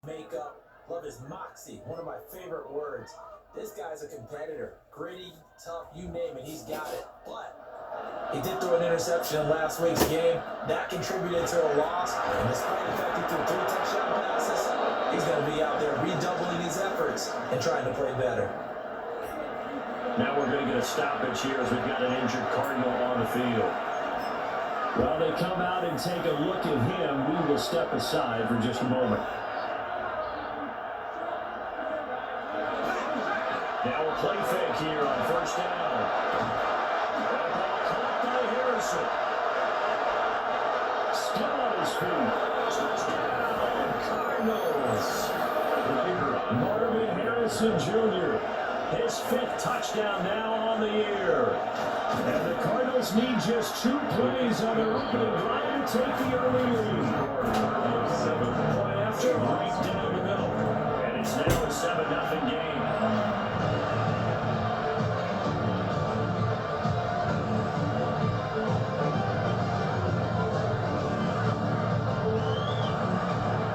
Makeup, love his moxie, one of my favorite words. This guy's a competitor, gritty, tough, you name it, he's got it. But he did throw an interception in last week's game. That contributed to a loss, and despite the fact he threw 3 touchdown passes, he's going to be out there redoubling his efforts and trying to play better. Now we're going to get a stoppage here as we've got an injured Cardinal on the field. While they come out and take a look at him, we will step aside for just a moment. Now a play fake here on first down. That ball caught by Harrison. Still on his feet. Touchdown, Cardinals. Marvin Harrison Jr. His 5th touchdown now on the year. And the Cardinals need just 2 plays on their opening drive to take the early lead. Point after, right down the middle. And it's now a 7-0 game.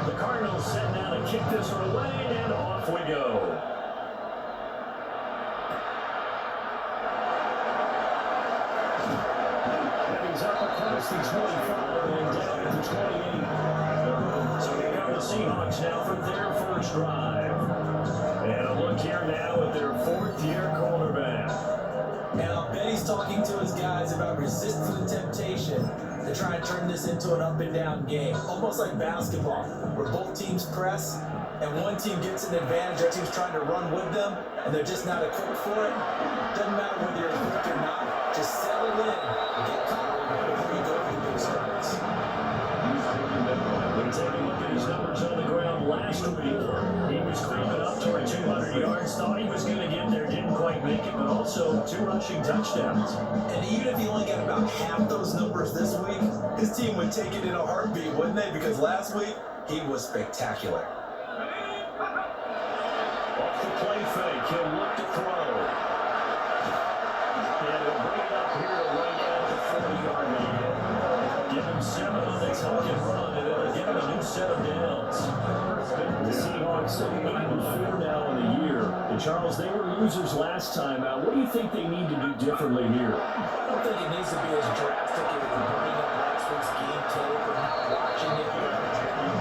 The Cardinals setting out to kick this one away, and off we go. Up across the 25 and down at the 28. So here come the Seahawks now for their first drive. And a look here now at their 4th-year quarterback. And I'll bet he's talking to his guys about resisting the temptation to try and turn this into an up-and-down game. Almost like basketball, where both teams press, and one team gets an advantage, their team's trying to run with them, and they're just not equipped for it. Doesn't matter whether you're equipped or not, just settle in and get caught. When taking a look at his numbers on the ground last week, he was creeping up toward 200 yards, thought he was going to get there, didn't quite make it, but also 2 rushing touchdowns. And even if he only got about half those numbers this week, his team would take it in a heartbeat, wouldn't they? Because last week, he was spectacular. Off the play fake, he'll look to throw. And he'll bring it up here to right at the 40-yard line. Give him 7 on the target run, and it'll give him a new set of downs. The Seahawks 8-4 now in the year. And Charles, they were losers last time out. What do you think they need to do differently here? I don't think it needs to be as drastic as bringing up last week's game tape or watching it.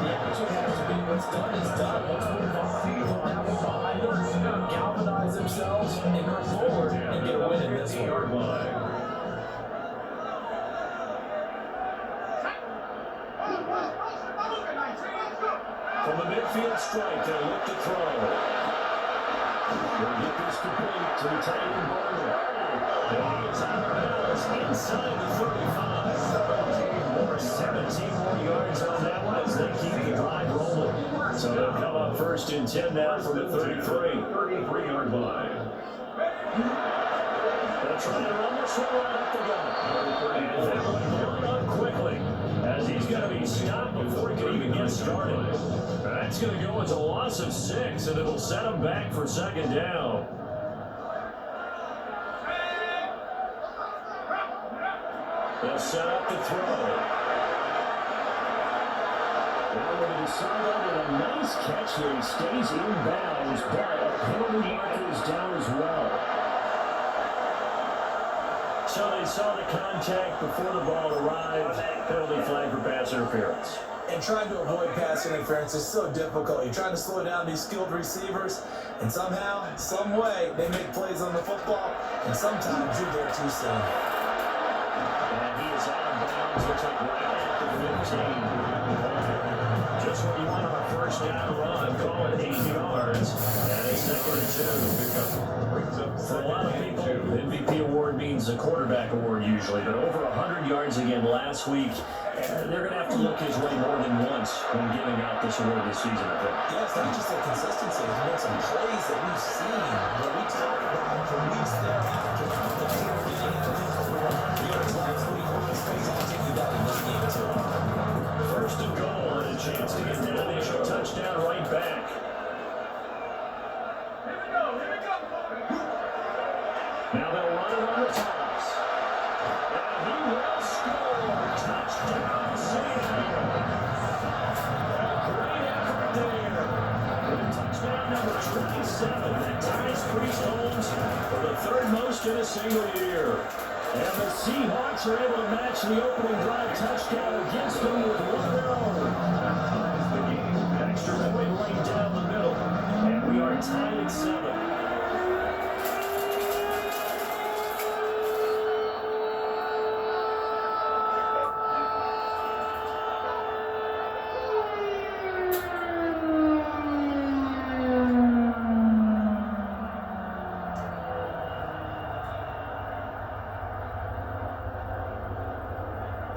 The action has to be what's done is done. Let's move on. Put that one behind us, galvanize themselves, and go forward and get a win in this one. From the midfield strike, they'll look to throw. They'll get this complete to the tight end Barner. And he is out of bounds inside the 35. 17 more yards on that one as they keep the drive rolling. So they'll come up 1st and 10 now from the 33-yard line. They'll try to run this one right up the gut. And that one going up quickly, as he's going to be stopped before he can even get started. That's going to go as a loss of 6, and it'll set him back for 2nd down. They'll set up the throw. Now we're going to decide on with a nice catch there. He stays inbounds, but a penalty marker is down as well. So they saw the contact before the ball arrived. Penalty flag for pass interference. And trying to avoid pass interference is so difficult. You're trying to slow down these skilled receivers, and somehow, some way, they make plays on the football, and sometimes you're there too soon. And he is out of bounds. Looks like right at the 15. Just what you want on a first down run. Call it 8 yards. And it's 2nd. For a lot of people, the MVP award means a quarterback award usually, but over 100 yards again last week. They're going to have to look his way more than once when giving out this award this season, I think. Yeah, it's not just the consistency. It's been some plays that we've seen that we talked about for weeks thereafter. The team getting into over 100 yards last week. I'll take you that in this game, too. 1st and goal, and a chance to get that initial touchdown right back. Now they'll run it on the toss. And he will score. Touchdown, Sam. A great effort there. 27. That ties Priest Holmes for the third most in a single year. And the Seahawks are able to match the opening drive touchdown against them with one of their own. Extra point laid down the middle. And we are tied at 7.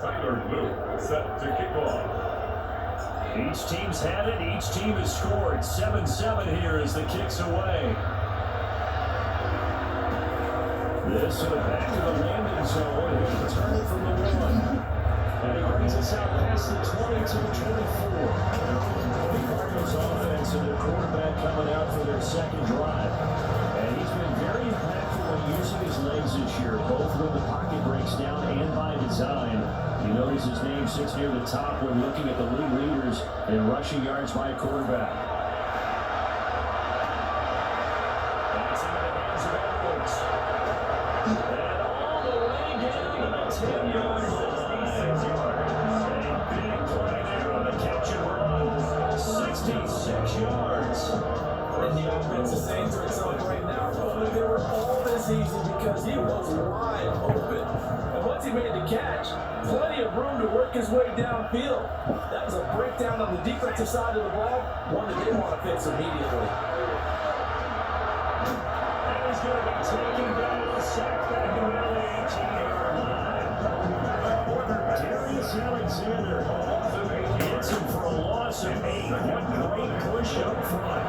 Tyler Luke set to kick off. Each team's had it. Each team has scored. 7-7 here as the kick's away. This to the back of the landing zone. He'll return it from the 1. And he brings us out past the 20 to the 24. The Cardinals offense and their quarterback coming out for their second drive. And he's been very impactful when using his legs this year, both when the pocket breaks down and by design. You notice his name sits near the top when looking at the league leaders in rushing yards by a quarterback. That's into the hands of Edwards. And all the way down to the 10-yard line. A big play there on the catch and run. 66 yards. And the offensive Saints are celebrating now. Probably they were all this easy because he was wide open. And once he made the catch, plenty of room to work his way downfield. That was a breakdown on the defensive side of the ball, one that they want to fix immediately. And he's going to be taken down, sacked back around the 18-yard line. Darius Alexander hits him for a loss of 8. What great push up front.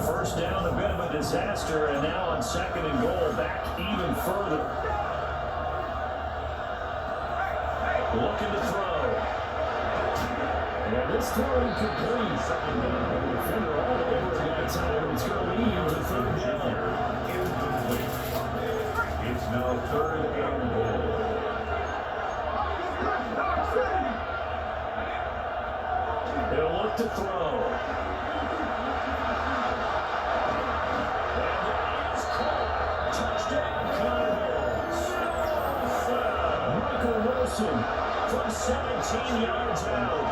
First down, a bit of a disaster, and now on 2nd and goal, back even further. Looking to throw. And this throw incomplete. The defender all over that time. It's going to lead to 3rd down. Incomplete. It's now 3rd and goal. They'll look to throw. From 17 yards out.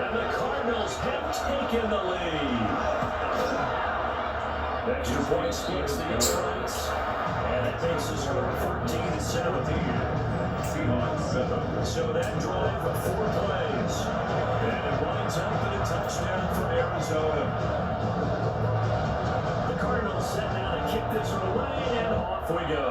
And the Cardinals have taken the lead. Extra point splits the uprights. And it makes the score 14-7. Seahawks 7. So that drive of 4 plays. And it winds up with a touchdown for Arizona. The Cardinals set now to kick this one away, and off we go.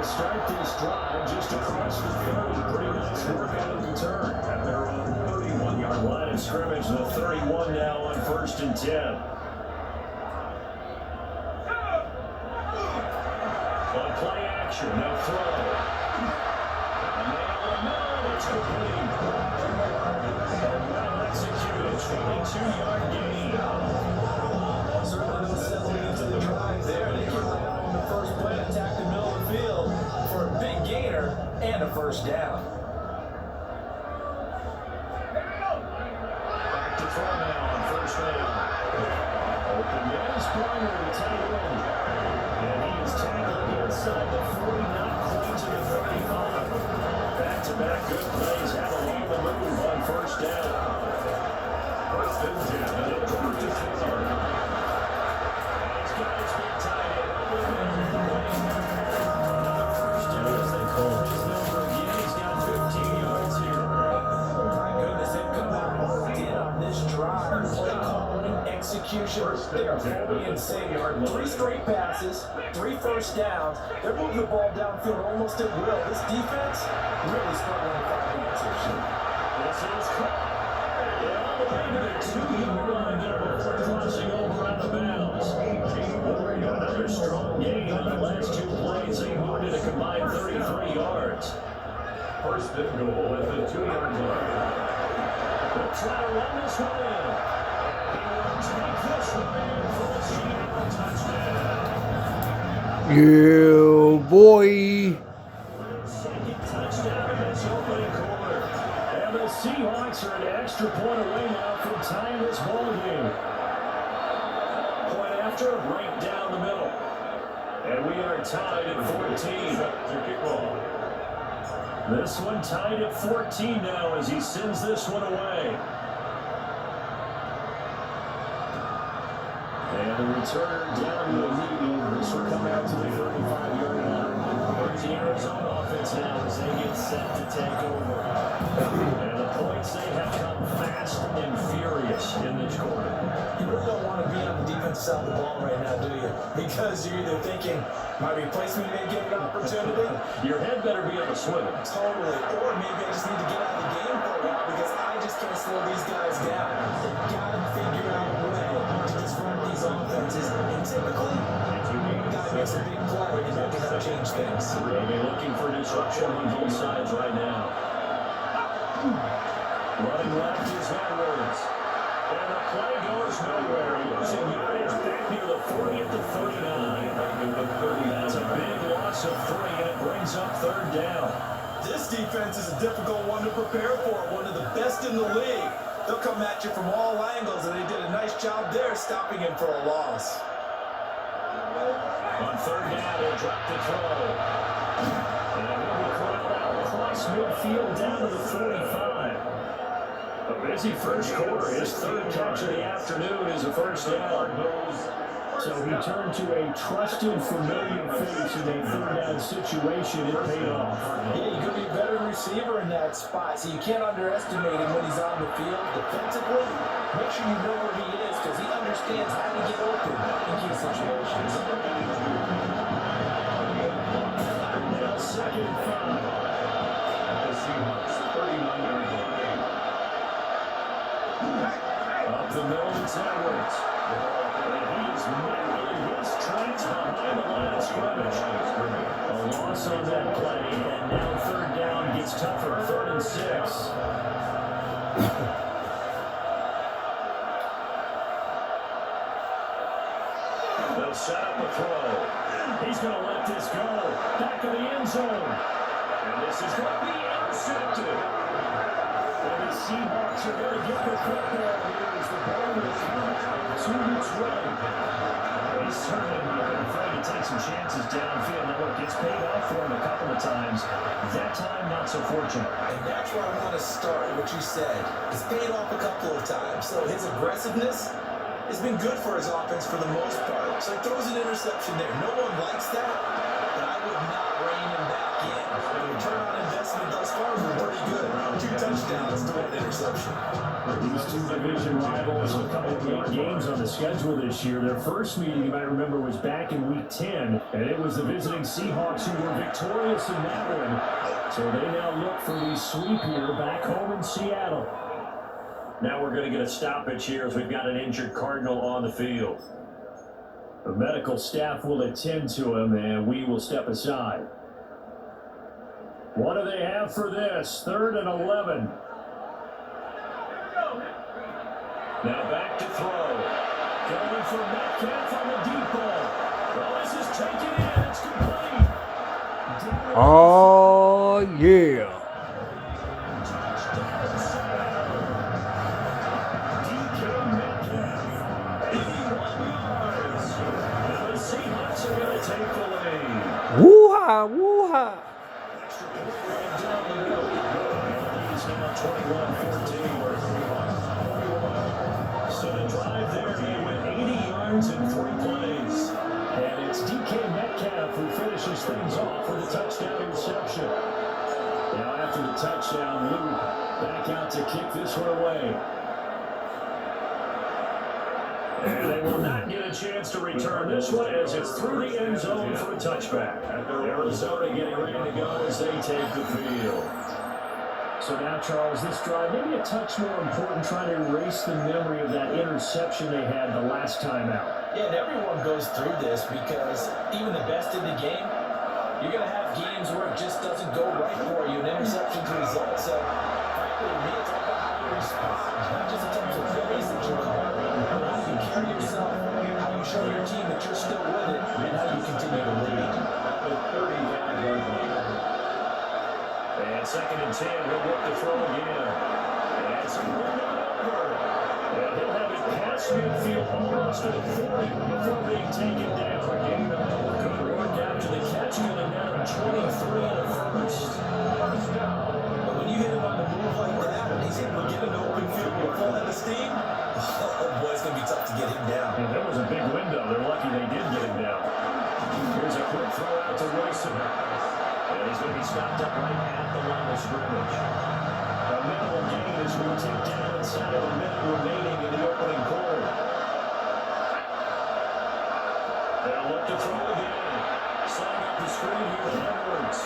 Start this drive just across the 30. Pretty nice work out of the return. At their own 31-yard Line of scrimmage, the 31 now on 1st and 10. On play action, now throw. And nail the middle, it's complete. Well executed, 22-yard gain. Certainly no settling into the drive there. They came right out on the first play, attacked the middle of the field for a big gainer and a first down. Back to throw now on 1st down. Open Dennis Barner, the tight end. And he is tackled inside the 40, not quite to the 35. Back-to-back good plays have along the move on 1st down. 1st and 10. And they'll go to Taylor. He's got his big tight end. First down as they call his number again. He's got 15 yards here. My goodness, they've come out locked in on this drive. Play calling, execution, they are fully insane. 3 straight passes, 3 first downs. They're moving the ball downfield almost at will. This defense really struggling to find answers. This is caught. All the way to the 2-yard line there before crossing over out of bounds. Another strong gain on the last 2 plays. They moved it a combined 33 yards. 1st and goal at the 2-yard line. They'll try to run this one in. He will take this one in for a Seattle touchdown. You Oh boy. Second touchdown in this opening quarter. And the Seahawks are an extra point away now from tying this ball game. Point after, right down the middle. And we are tied at 14. This one tied at 14 now as he sends this one away. And the returner down to the lead. This will come out to the 35-yard line. The Arizona offense now as they get set to take over. And the points, they have come fast and furious in this quarter. You really don't want to be on the defensive side of the ball right now, do you? Because you're either thinking, my replacement may get an opportunity. Your head better be on the swivel. Totally. Or maybe I just need to get out of the game for a while because I just can't slow these guys down. They've got to figure out a way to disrupt these offenses. And typically, guy makes a big play and that can change things. They'll be looking for disruption on both sides right now. Running left is Edwards. And the play goes nowhere. Losing yardage back near the 40 at the 39. That's a big loss of 3, and it brings up third down. This defense is a difficult one to prepare for, one of the best in the league. They'll come at you from all angles, and they did a nice job there stopping him for a loss. On third down, they'll drop the throw. And he'll be caught out across midfield down to the 45. A busy first quarter. His third catch of the afternoon is a first down. So he turned to a trusted, familiar face in a third down situation. It paid off. Yeah, you could be a better receiver in that spot, so you can't underestimate him when he's on the field. Defensively, make sure you know where he is because he understands how to get open in key situations. Now second and 5. The Seahawks, 39-yard line. Up the middle, it's Edwards. And he is manually his tracks behind the line of scrimmage. A loss on that play, and now third down gets tougher. 3rd and 6. They'll set up a throw. He's going to let this go. Back of the end zone. And this is going to be intercepted. And the Seahawks are going to get the football here as the ball will come to its right. He's certainly not been afraid to take some chances downfield. Now look, it's paid off for him a couple of times. That time, not so fortunate. And that's where I want to start, what you said. It's paid off a couple of times, so his aggressiveness has been good for his offense for the most part. So he throws an interception there. No one likes that, but I would not rein him back in. The return on investment thus far has been pretty good. 2 touchdowns to 1 interception. These two division rivals, a couple of big games on the schedule this year. Their first meeting, you might remember, was back in Week 10, and it was the visiting Seahawks who were victorious in that one. So they now look for the sweep here back home in Seattle. Now we're going to get a stoppage here as we've got an injured Cardinal on the field. The medical staff will attend to him, and we will step aside. What do they have for this? 3rd and 11. Now back to throw. Going for Metcalf on the deep ball. Well, this is taken in. It's complete. Oh, yeah. DK Metcalf, 81 yards. And the Seahawks are going to take the lead. Woo-ha, woo-ha. Extra point right down the middle. He's now 21-14. So the drive there, he went 80 yards in 3 plays. And it's DK Metcalf who finishes things off with a touchdown reception. Now after the touchdown, Luke back out to kick this one away. And they will not get a chance to return this one as it's through the end zone for a touchback. Arizona getting ready to go as they take the field. So now, Charles, this drive, maybe a touch more important, trying to erase the memory of that interception they had the last time out. Yeah, and everyone goes through this because even the best in the game, you're going to have games where it just doesn't go right for you, and interceptions result. So, frankly, to me, it's all about how you respond, not just in terms of plays that you call, but how you carry yourself, how you show your team that you're still with it, and how you continue to lead. midfield almost at 40 before being taken down. Good work after the catch, going to net him 23 in the first. But when you hit him on the move like that, and he's able to get an open field with full head of steam, oh boy, it's going to be tough to get him down. And there was a big window. They're lucky they did get him down. Here's a quick throw out to Wilson. And he's going to be stopped up right at the line of scrimmage. A minimal gain as we take down inside of a minute remaining in the opening quarter. They'll look to throw again. Setting up the screen here with Edwards.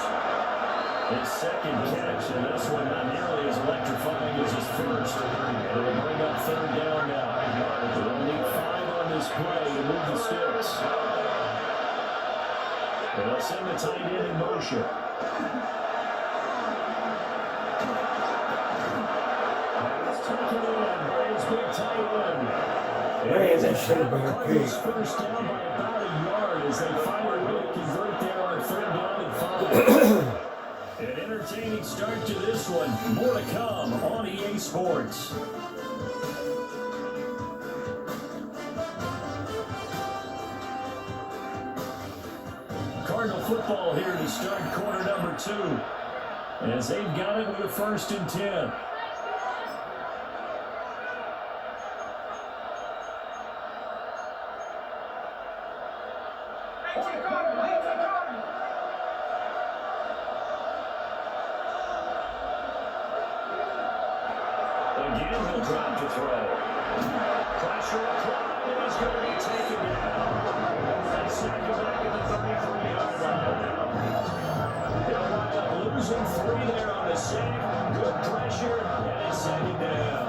His second catch, and this one not nearly as electrifying as his first. And it'll bring up third down now. They'll need 5 on this play to move the sticks. And they'll send the tight end in motion. It's taken in by his big tight end. Man, that should have been a pick. First down by about a yard as they find a way to convert there on third down and 5. An entertaining start to this one. More to come on EA Sports. Cardinal football here to start quarter number 2. As they've got it with a 1st and 10. Again, he'll drop to throw. Pressure applied, and he's going to be taken down. They sack him back at the 33-yard line. They'll wind up losing 3 there on the sack. Good pressure, and it's second down.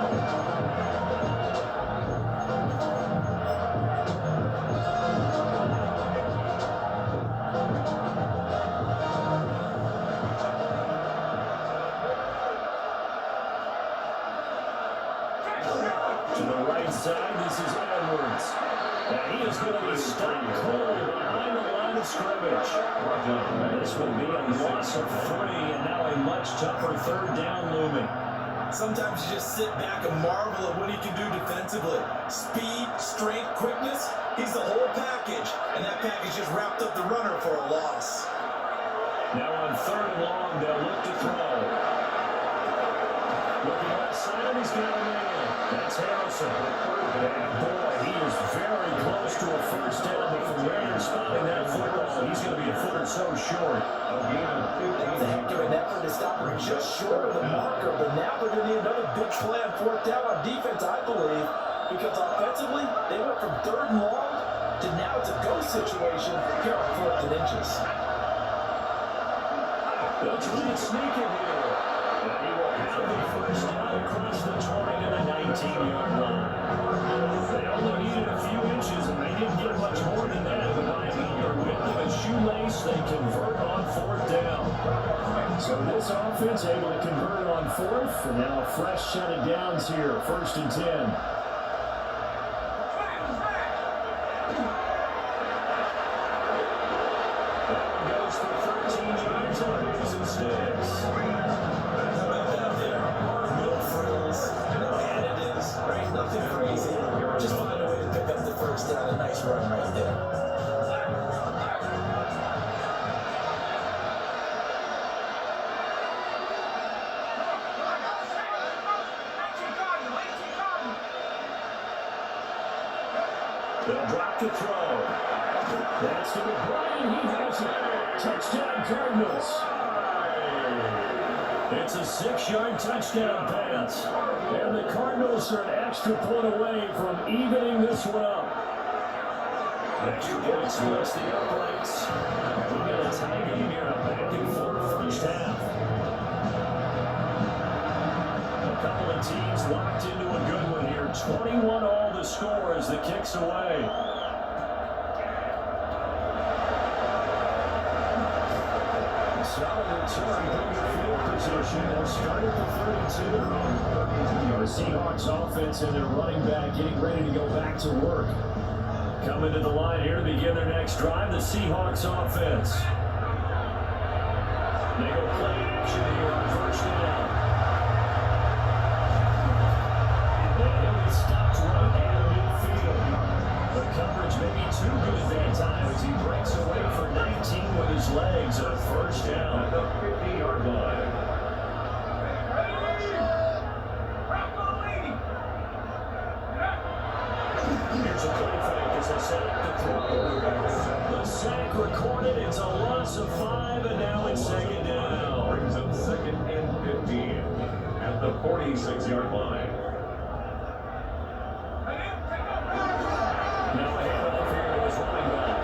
To the right side, this is Edwards. And he is going to be stopped cold behind the line of scrimmage. This will be a loss of 3, and now a much tougher third down looming. Sometimes you just sit back and marvel at what he can do defensively. Speed, strength, quickness, he's the whole package. And that package just wrapped up the runner for a loss. Now on third and long, they'll look to throw. Looking left side, he's got a man. That's Harrison. And boy, he is very close to a first down, but from where you're spotting that football, he's going to be a foot or so short. That's a heck of an effort to stop her just short of the marker, but now they're going to need another big play on 4th down on defense, I believe, because offensively, they went from 3rd and long to now it's a go situation here on 4th and inches. They'll try and sneak it here. And he will have the first down across the 20 to the 19-yard line. They only needed a few inches, and they didn't get much more than that. But by about the width of a shoelace, they convert on 4th down. So this offense able to convert on 4th, and now a fresh set of downs here, 1st and 10. Goes for 13 yards on his and sticks. No frills, no additives, right? Nothing crazy. Just find a way to pick up the first down. A nice run right there. They'll drop to throw. That's to McBride. He has it. Touchdown Cardinals. It's a 6-yard touchdown pass. And the Cardinals are an extra point away from evening this one up. Extra points towards the uprights. We've got a tie game here, a back and forth first half. A couple of teams locked into a good one here. 21 all the score as the kick's away. Solid return from the field position. They'll start at the 32. The Seahawks offense and their running back getting ready to go back to work. Coming to the line here to begin their next drive, the Seahawks offense. They go play action here on 1st down. And he'll be stopped right at midfield. coverage may be too good that time as he breaks away for 19 with his legs on first down. At the 50-yard line. Here's a play fake as they set up the throw. The sack recorded. It's a loss of 5, and now it's second down. Brings up second and 15 at the 46-yard line. Now a handoff here to his running back.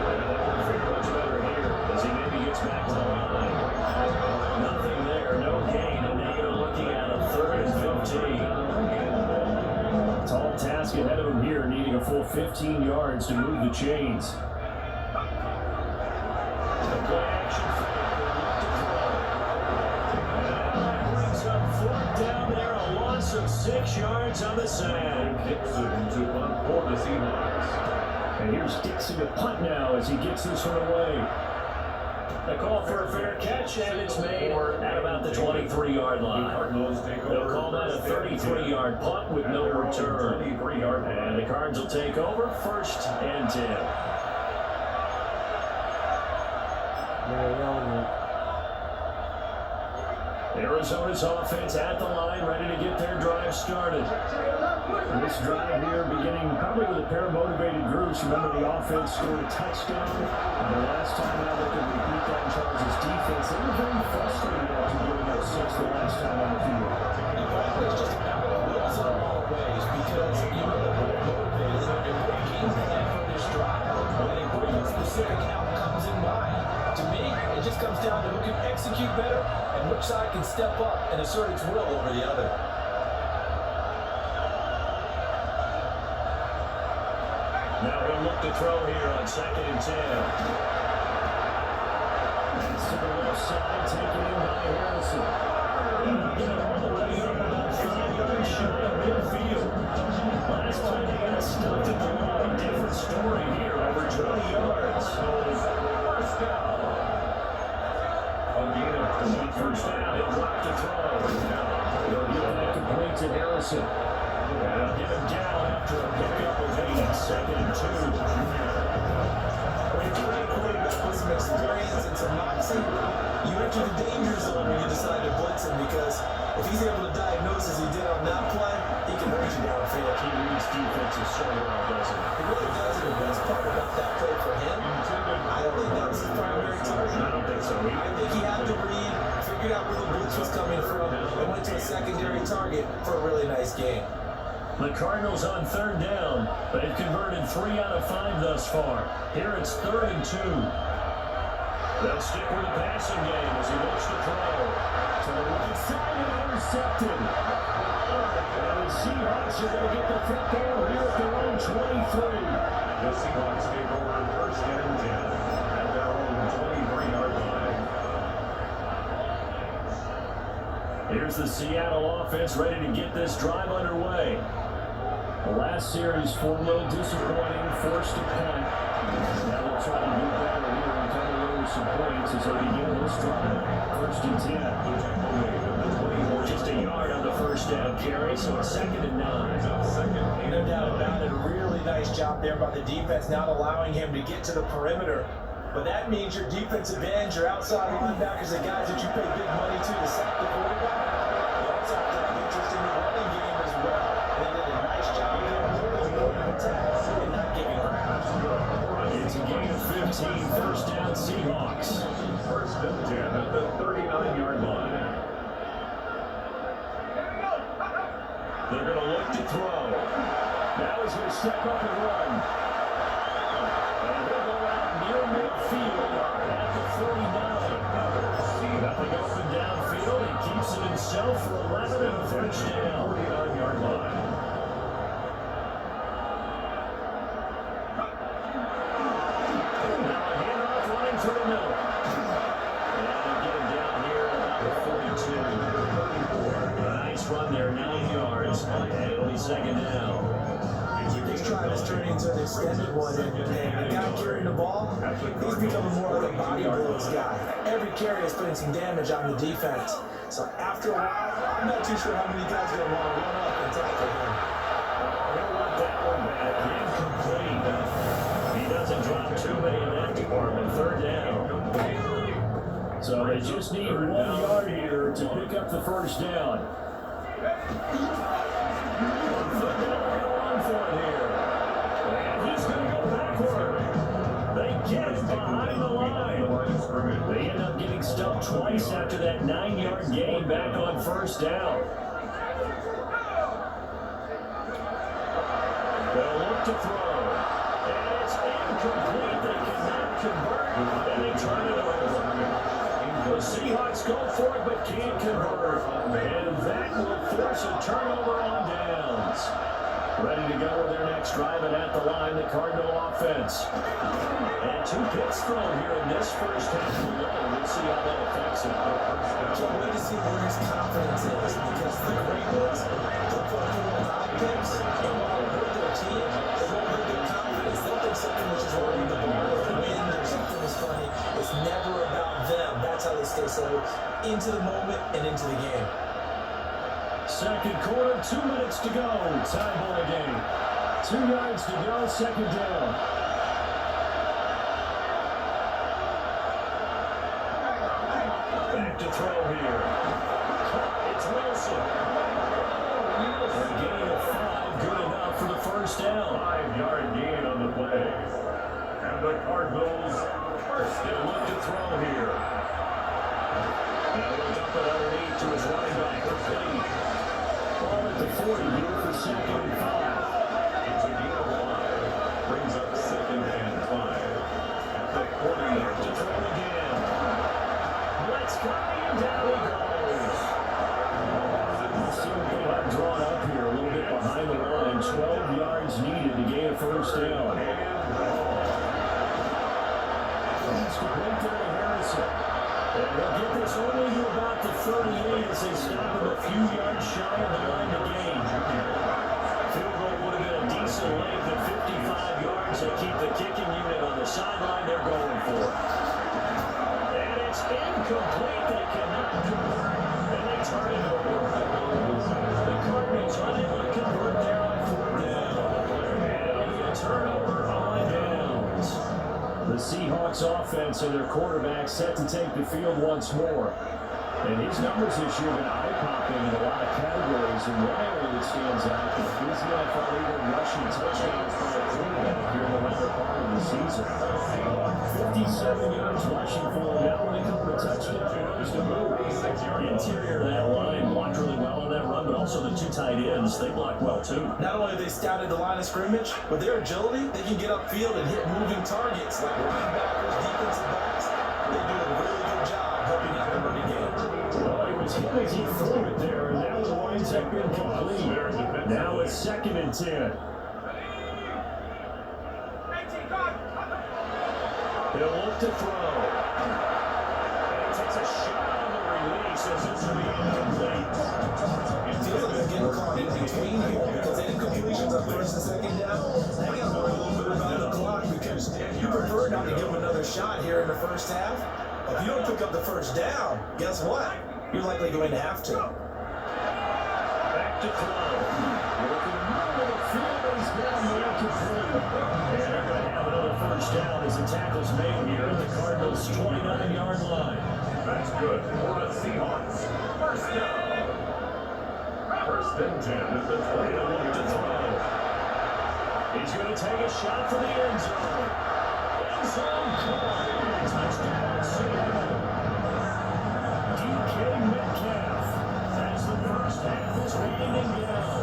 And that won't fare much better here as he maybe gets back to the line. Nothing there, no gain, and now they're looking at a 3rd and 15. Tall task ahead of him here, needing a full 15 yards to move the chains. The play action fake, and brings up 4th down there, a loss of 6 yards on the sack. Dixon to punt for the Seahawks. And here's Dixon to punt now as he gets this one away. A call for a fair catch, and it's made at about the 23-yard line. They'll call that a 33-yard punt with no return. And the Cards will take over 1st and 10. Arizona's offense at the line, ready to get their drive started. This drive here beginning probably with a pair of motivated groups. Remember, the offense scored a touchdown. And the last time out they could repeat that in Charles' defense. They were very frustrated after giving up 6 the last time on the field. It's just about a wins in all ways because you know they're motivated and put a game plan for this drive. When they put specific outcomes in mind. To me, it just comes down to who can execute better and which side can step up and assert its will over the other. Now he'll look to throw here on 2nd and 10. That's to the left side, taken in by Harrison. All the way up about 5 yards shy of midfield. Last time they got stuffed at the line. Different story here, over 20 yards. First down. First down, he'll drop to throw. He'll give that complete to Harrison. And he'll get him down after a pickup of 8. 2nd and 2. When you play a quarterback with some experience and some moxie, you enter the danger zone when you decide to blitz him because if he's able to diagnose as he did on that play, he can hurt you downfield. He reads defenses so well, doesn't he? He really does, and the best part about that play for him, I don't think that was his primary target. I don't think so either. I think he had to read, figured out where the blitz was coming from, and went to a secondary target for a really nice game. The Cardinals on 3rd down, but they've converted 3 out of 5 thus far. Here it's 3rd and 2. They'll stick with the passing game as he looks to throw. To the right side and intercepted. And the Seahawks are going to get the football here at their own 23. The Seahawks take over 1st and 10 at their own 23-yard line. Here's the Seattle offense ready to get this drive underway. The last series, 4 little disappointing, forced to punt. Now they'll try to do better here and come away with some points as they begin this drive. 1st and 10. Just a yard on the first down carry, so it's 2nd and 9. No doubt about it. A really nice job there by the defense, not allowing him to get to the perimeter. But that means your defensive ends, your outside linebackers, the guys that you pay big money to sack the quarterback. You also have to have interest in the running game as well. And they did a nice job there holding the attacks and not giving ground. It's a gain of 15, 1st down Seahawks. 1st and 10 at the 39-yard line. They're going to look to throw. Now he's going to step up and run. And he'll go out near midfield at the 49. Nothing open downfield. He keeps it himself for 11 and a 1st down. 49-yard line. Now a handoff running through the middle. And they'll get him down here at the 42. Nice run there, 9 yards. And it'll be 2nd down. This drive is turning into an extended one, and the guy carrying the ball, he's becoming more like a body blows guy. Every carry is putting some damage on the defense. So after a while, I'm not too sure how many guys are going to want to run up and tackle him. He'll let that one back. Incomplete. They just need 1 yard here to pick up the first down. He's going to go backward. They get him behind the line. They end up getting stumped twice after that 9-yard gain back on first down. They'll look to throw. And it's incomplete. They cannot convert. And they turn it over. The Seahawks go for it but can't convert. And that will force a turnover on downs. Ready to go with their next drive, and at the line, the Cardinal offense. And 2 picks thrown here in this first half. We'll see how that affects it. Can't wait to see where his confidence is, because the great ones don't put a lot of picks, and while it hurt their team, it won't hurt their confidence. They'll think something which is wrong with the ball, or wind, or something is funny. It's never about them. That's how they stay so into the moment and into the game. Second quarter, 2 minutes to go. Time ball game. 2 yards to go, second down. Back to throw here. It's Wilson. A gain of 5, good enough for the first down. 5-yard gain on the play. And the Cardinals first They'll look to throw here. Now he'll dump it underneath to his running back. Complete. Ball at the 40 here for second and 5. It's a gain of 5. Brings up second and 5. At the 40 yard To throw again. Let's go. And down he goes. See what they have drawn up here. A little bit behind the line. 12 yards needed to gain a first down. That's complete there to Harrison. And they'll get this only to about the 38 as they stop him a few yards shy of the line to gain. Field goal would have been a decent length at 55 yards. They keep the kicking unit on the sideline. They're going for it. And it's incomplete. They cannot convert. And they turn it over. The Cardinals unable to convert there on 4th down. And it'll be a turnover on downs. The Seahawks offense and their quarterback set to take the field once more. And his numbers this year have been eye-popping in a lot of categories. And one area that stands out is he's the NFL leader in rushing touchdowns by a quarterback here in the latter part of the season. 57 yards rushing for him now when they come to touchdowns to move. The interior of that line blocked really well on that run, but also the 2 tight ends, they blocked well too. Not only have they scouted the line of scrimmage, but their agility, they can get upfield and hit moving targets like linebackers, defensive backs. They do a really good job helping out the running game. Well, it was him as he threw it there, and that one winds up incomplete. Now it's 2nd and 10. He'll look to throw. And he takes a shot on the release as this will be incomplete. It feels like they're getting caught in between here because incompletions on 1st and 2nd down. They got to worry a little bit about the clock because you prefer not to give them another shot here in the first half. If you don't pick up the first down, guess what? You're likely going to have to. Back to throw. Working middle of the field, he's down there complete. And they're going to have another first down as the tackle's made here at the Cardinals' 29-yard line. That's good for the Seahawks. First down. 1st and 10 at the 20. To throw. He's going to take a shot for the end zone. End zone caught. Touchdown, Seattle. DK Metcalf as the first half is winding down.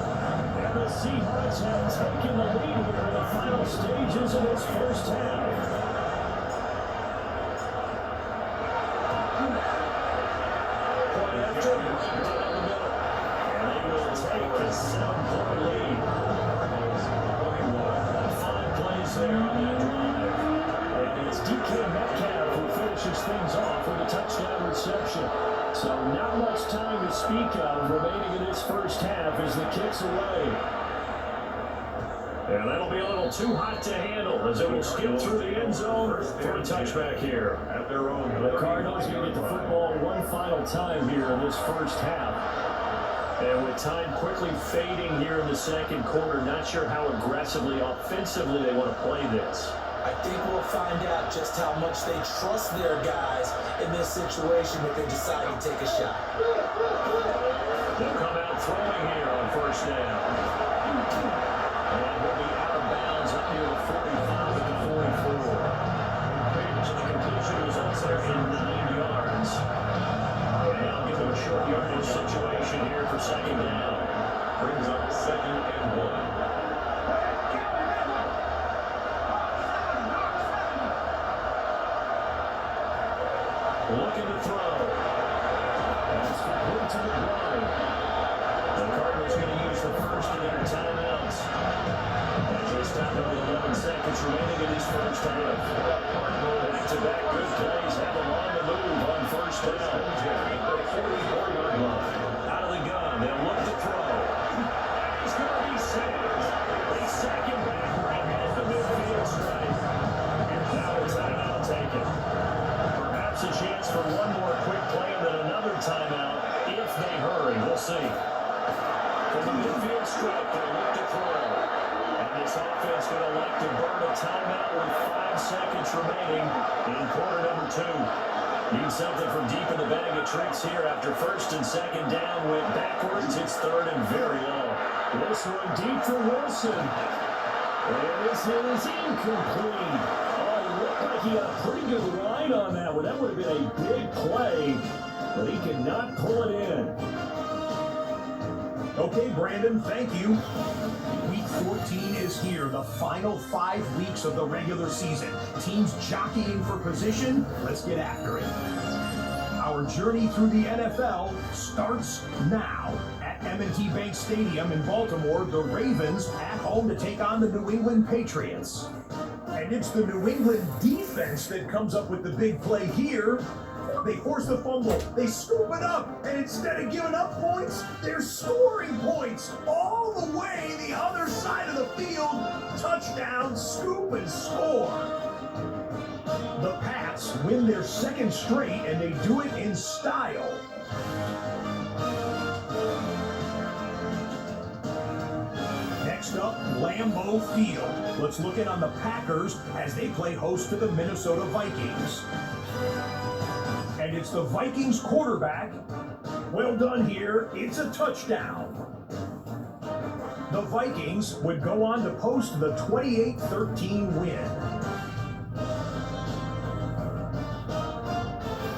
And the Seahawks have taken the lead here in the final stages of this first half. Point after, right down the middle. And they will take a 7-point lead. 5 plays there on that drive. And it's DK Metcalf who finishes things off with a touchdown reception. So not much time to speak of remaining in this first half as the kick's away. And that'll be a little too hot to handle as it will skip through the end zone for a touchback here. At their own The Cardinals going to get the football one final time here in this first half. And with time quickly fading here in the second quarter, not sure how aggressively, offensively they want to play this. I think we'll find out just how much they trust their guys in this situation if they decide to take a shot. They'll come out throwing here on first down. And he'll be out of bounds up near the 45 at the 44. So the completion results there in 9 yards. And now give them a short yardage situation here for second down. Brings up 2nd and 1. Looking to throw. That's complete to the ground. The Cardinals going to use the first of their timeouts. As they stop with 11 seconds remaining in his first half. Back-to-back good plays have them on the move on first down. At the 44-yard line. Out of the gun, they'll look to throw. He's going to be sacked. They sack him back right at the midfield stripe. Now a timeout taken. Perhaps a chance for one more quick play and then another timeout if they hurry. We'll see. From the midfield stripe, they look to throw. And this offense going to elect to burn a timeout with 5 seconds remaining in quarter number 2. Need something from deep in the bag of tricks here after first and second down went backwards. It's third and very long. This one deep for Wilson. And this is incomplete. Oh, he looked like he had a pretty good ride on that one. That would have been a big play, but he could not pull it in. Okay, Brandon, thank you. Week 14 is here, the final 5 weeks of the regular season. Teams jockeying for position. Let's get after it. Our journey through the NFL starts now. At M&T Bank Stadium in Baltimore, the Ravens at home to take on the New England Patriots. And it's the New England defense that comes up with the big play here. They force the fumble, they scoop it up, and instead of giving up points, they're scoring points all the way the other side of the field. Touchdown, scoop, and score. The Pats win their 2nd straight, and they do it in style. Next up, Lambeau Field. Let's look in on the Packers as they play host to the Minnesota Vikings. And it's the Vikings quarterback. Well done here. It's a touchdown. The Vikings would go on to post the 28-13 win.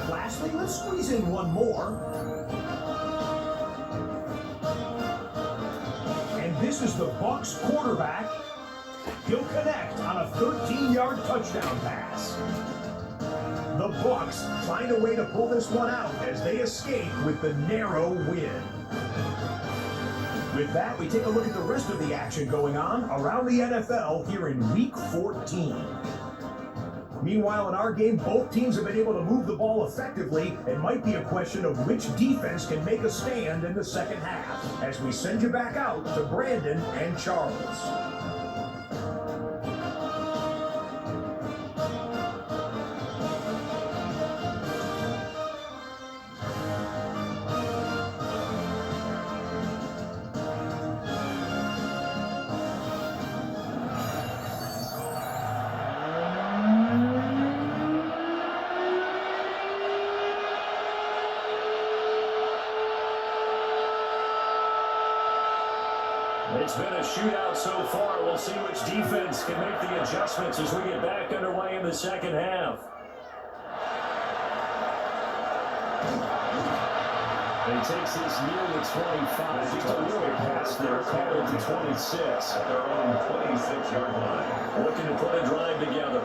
Lastly, let's squeeze in one more. And this is the Bucs quarterback. He'll connect on a 13-yard touchdown pass. The Bucs find a way to pull this one out as they escape with the narrow win. With that, we take a look at the rest of the action going on around the NFL here in Week 14. Meanwhile, in our game, both teams have been able to move the ball effectively. It might be a question of which defense can make a stand in the second half. As we send you back out to Brandon and Charles. It's been a shootout so far. We'll see which defense can make the adjustments as we get back underway in the second half. And he takes this near the 25. Just a little past there, called it to 26. At their own 26-yard line. Looking to put a drive together.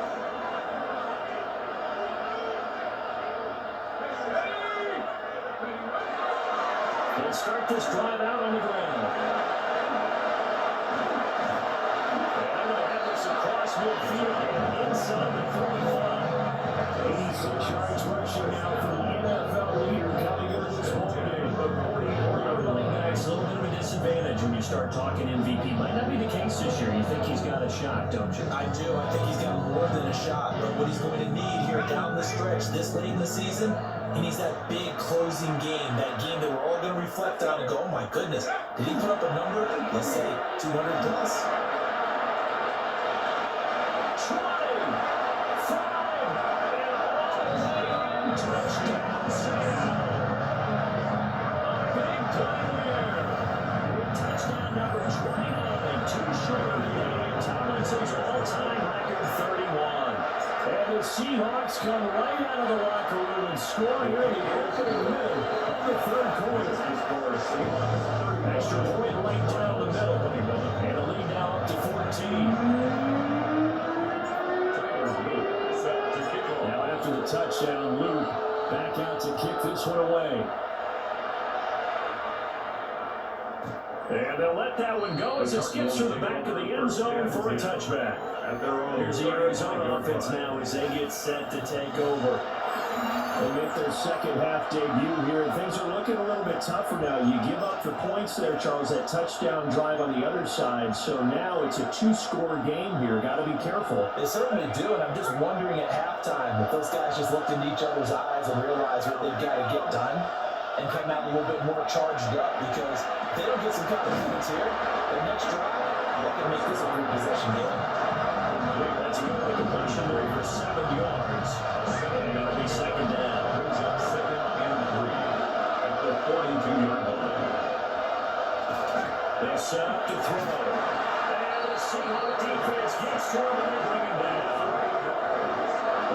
They'll start this drive out on the ground. Across midfield and inside the 45. 86 yards rushing now for the NFL leader coming into this ball game. Running backs, a little bit of a disadvantage when you start talking MVP. Might not be the case this year. You think he's got a shot, don't you? I do. I think he's got more than a shot. But what he's going to need here down the stretch this late in the season, he needs that big closing game. That game that we're all going to reflect on and go, oh my goodness, did he put up a number? Let's say 200 plus. Touchdown number 29, too short of the Tomlinson's all-time record 31. And the Seahawks come right out of the locker room and score here in the opening minute of the third quarter. Extra point right down the middle, and a lead now up to 14. Now after the touchdown, Luke back out to kick this one away. And they'll let that one go as it skips through the back of the end zone for a touchback. Here's the Arizona offense now as they get set to take over. They make their second half debut here. Things are looking a little bit tougher now. You give up the points there, Charles, that touchdown drive on the other side. So now it's a two-score game here. Got to be careful. They certainly do, and I'm just wondering at halftime if those guys just looked into each other's eyes and realized what they've got to get done and come out a little bit more charged up, because if they don't get some kind of points here, their next drive, they can make this a free possession game. That's a good completion there for 7 yards. And it'll be second down. Brings up 2nd and 3 at the 42-yard line. They set up to throw. And the Seahawks defense gets to him and they bring him down.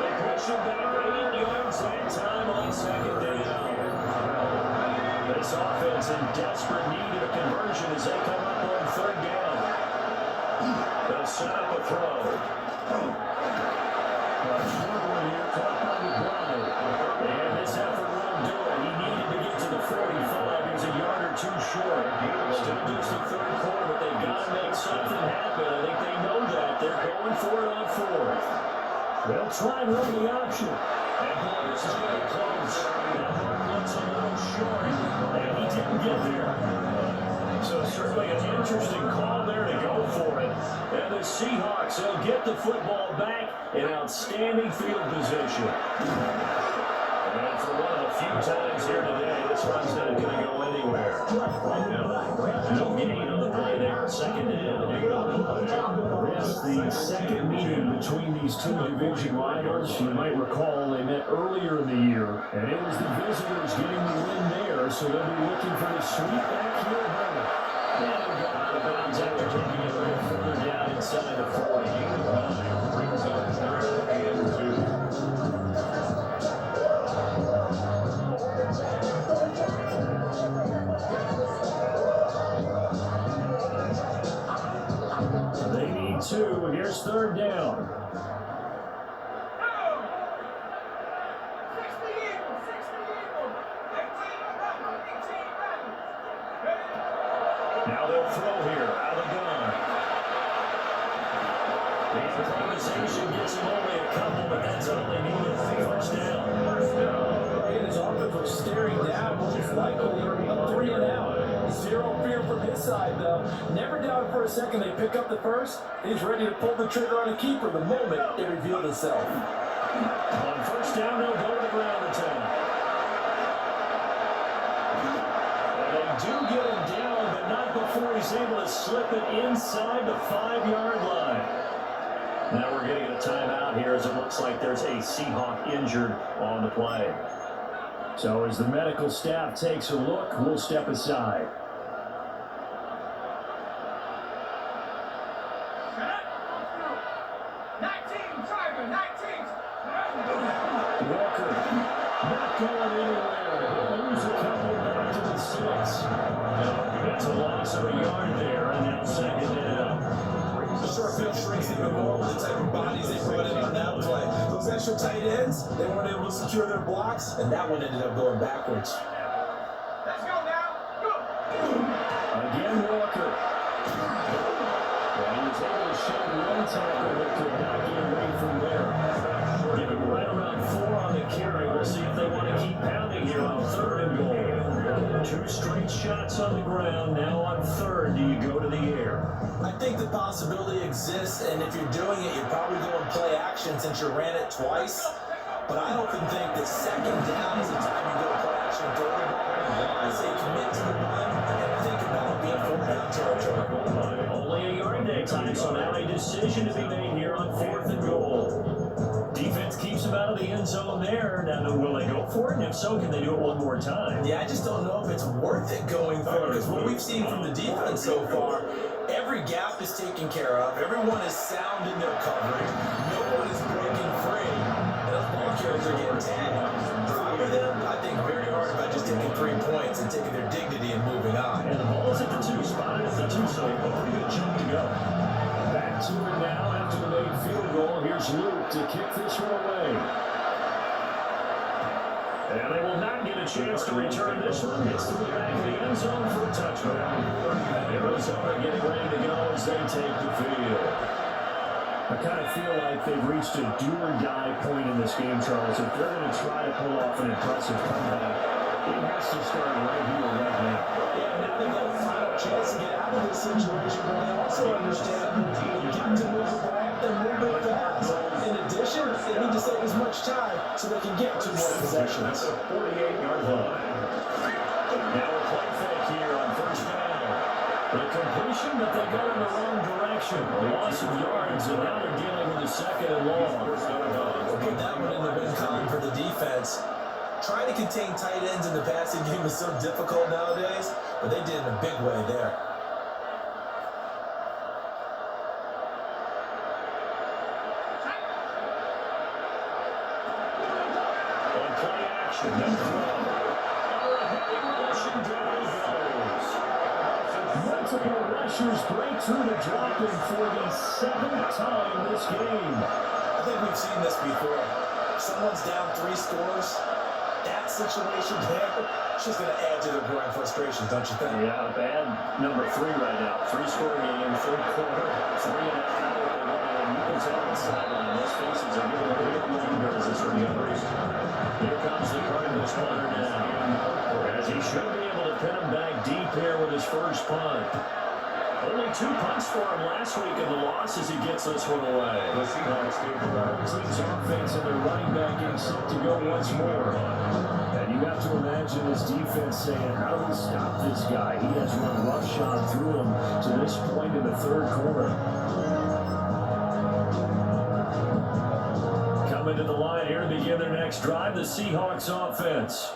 They push him back 8 yards that time on second down. This offense in desperate need of a conversion as they come up on third down. They'll set up a throw. Struggling here, caught by McBride. And this effort won't do it. He needed to get to the 45. He was a yard or two short. Still just the third quarter, but they've got to make something happen. I think they know that. They're going for it on fourth. They'll try and run the option. And boy, this is going to be close. That one looks a little short. And he didn't get there. So certainly an interesting call there to go for it. And the Seahawks, they'll get the football back in outstanding field position. And for one of the few times here today, this one's not going to go anywhere. No gain on the play there, second down. It's the second meeting between these two division rivals. You might recall they met earlier in the year, and it was the visitors getting the win there, so they'll be looking for the sweep back here. And got out of bounds after taking it a little further down inside the 40. Brings up 3rd and 2. They need 2. Here's third down. Now they'll throw here out of the gun. The improvisation gets him only a couple, but that's all they needed. First down. And his offense was staring down, most likely a 3 and out. Zero fear from his side, though. Never doubted for a second they pick up the first. He's ready to pull the trigger on a keeper the moment it revealed itself. On first down, they'll go to the ground attack. And they do get him down, but not before he's able to slip it inside the 5-yard line. Now we're getting a timeout here as it looks like there's a Seahawk injured on the play. So as the medical staff takes a look, we'll step aside. Walker not going anywhere. He'll lose a couple back to the 6. That's a loss of a yard there, and now second down. The short field shrinks even more with the type of bodies they brought in on that play. Those extra tight ends, they weren't able to secure their blocks, and that one ended up going backwards. Let's go now. Go. Again, Walker. Well, he was able to shove one tackle, but could not get away from there. Give him right around 4 on the carry. We'll see if they want to keep pounding here on third and goal. 2 straight shots on the ground. Now on third, do you go to the air? I think the possibility exists, and if you're doing it, you're probably going play action since you ran it twice. But I often think that second down is the time you go play action and throw the ball. I say commit to the run and think about it being 4th down territory. Only a yard that time, so now a decision to be made here on 4th and goal. Defense keeps him out of the the end zone there. Now, will they go for it? And if so, can they do it one more time? Yeah, I just don't know if it's worth it going for it, because what we've seen from the defense so far, every gap is taken care of. Everyone is sound in their coverage. No one is breaking free. And those ball carriers are getting tagged. For them, I think very hard about just taking 3 points and taking their dignity and moving on. And the ball is at the 2, spotted at the 2, so a pretty good jump to go. Back to it now after the made field goal. Here's Luke to kick this one away. And they will not get a chance to return this one. It's to the back of the end zone for a touchdown. Arizona getting ready to go as they take the field. I kind of feel like they've reached a do-or-die point in this game, Charles. If they're going to try to pull off an impressive comeback, it has to start right here, right now. Yeah, now they've got a final chance to get out of this situation, but they also understand you got to move the ball and move it fast. In addition, they need to save as much time so they can get 2 more possessions. 48-yard line. Now a play fake here on first down. The completion, but they go in the wrong direction. A loss of yards, and now they're dealing with a second and long. Put that one in the win column for the defense. Trying to contain tight ends in the passing game is so difficult nowadays, but they did it in a big way there. On play action, no throw. Rushing down goes. Multiple rushers break through the dropping for the 7th time this game. I think we've seen this before. Someone's down 3 scores. That situation there, it's just going to add to their growing frustration, don't you think? Yeah, bad number 3 right now. 3-score game, 3rd quarter, 3.5 minutes. And you can tell on the sideline, those faces are getting a little more nervous for the others. Here comes the Cardinals punter now. As he should be able to pin him back deep here with his first punt. Only 2 punts for him last week in the loss as he gets this one away. The Seahawks take the Team's offense and their running back getting set to go once more. And you have to imagine his defense saying, how do we stop this guy? He has run roughshod through him to this point in the 3rd quarter. Coming to the line here to begin their next drive, the Seahawks offense.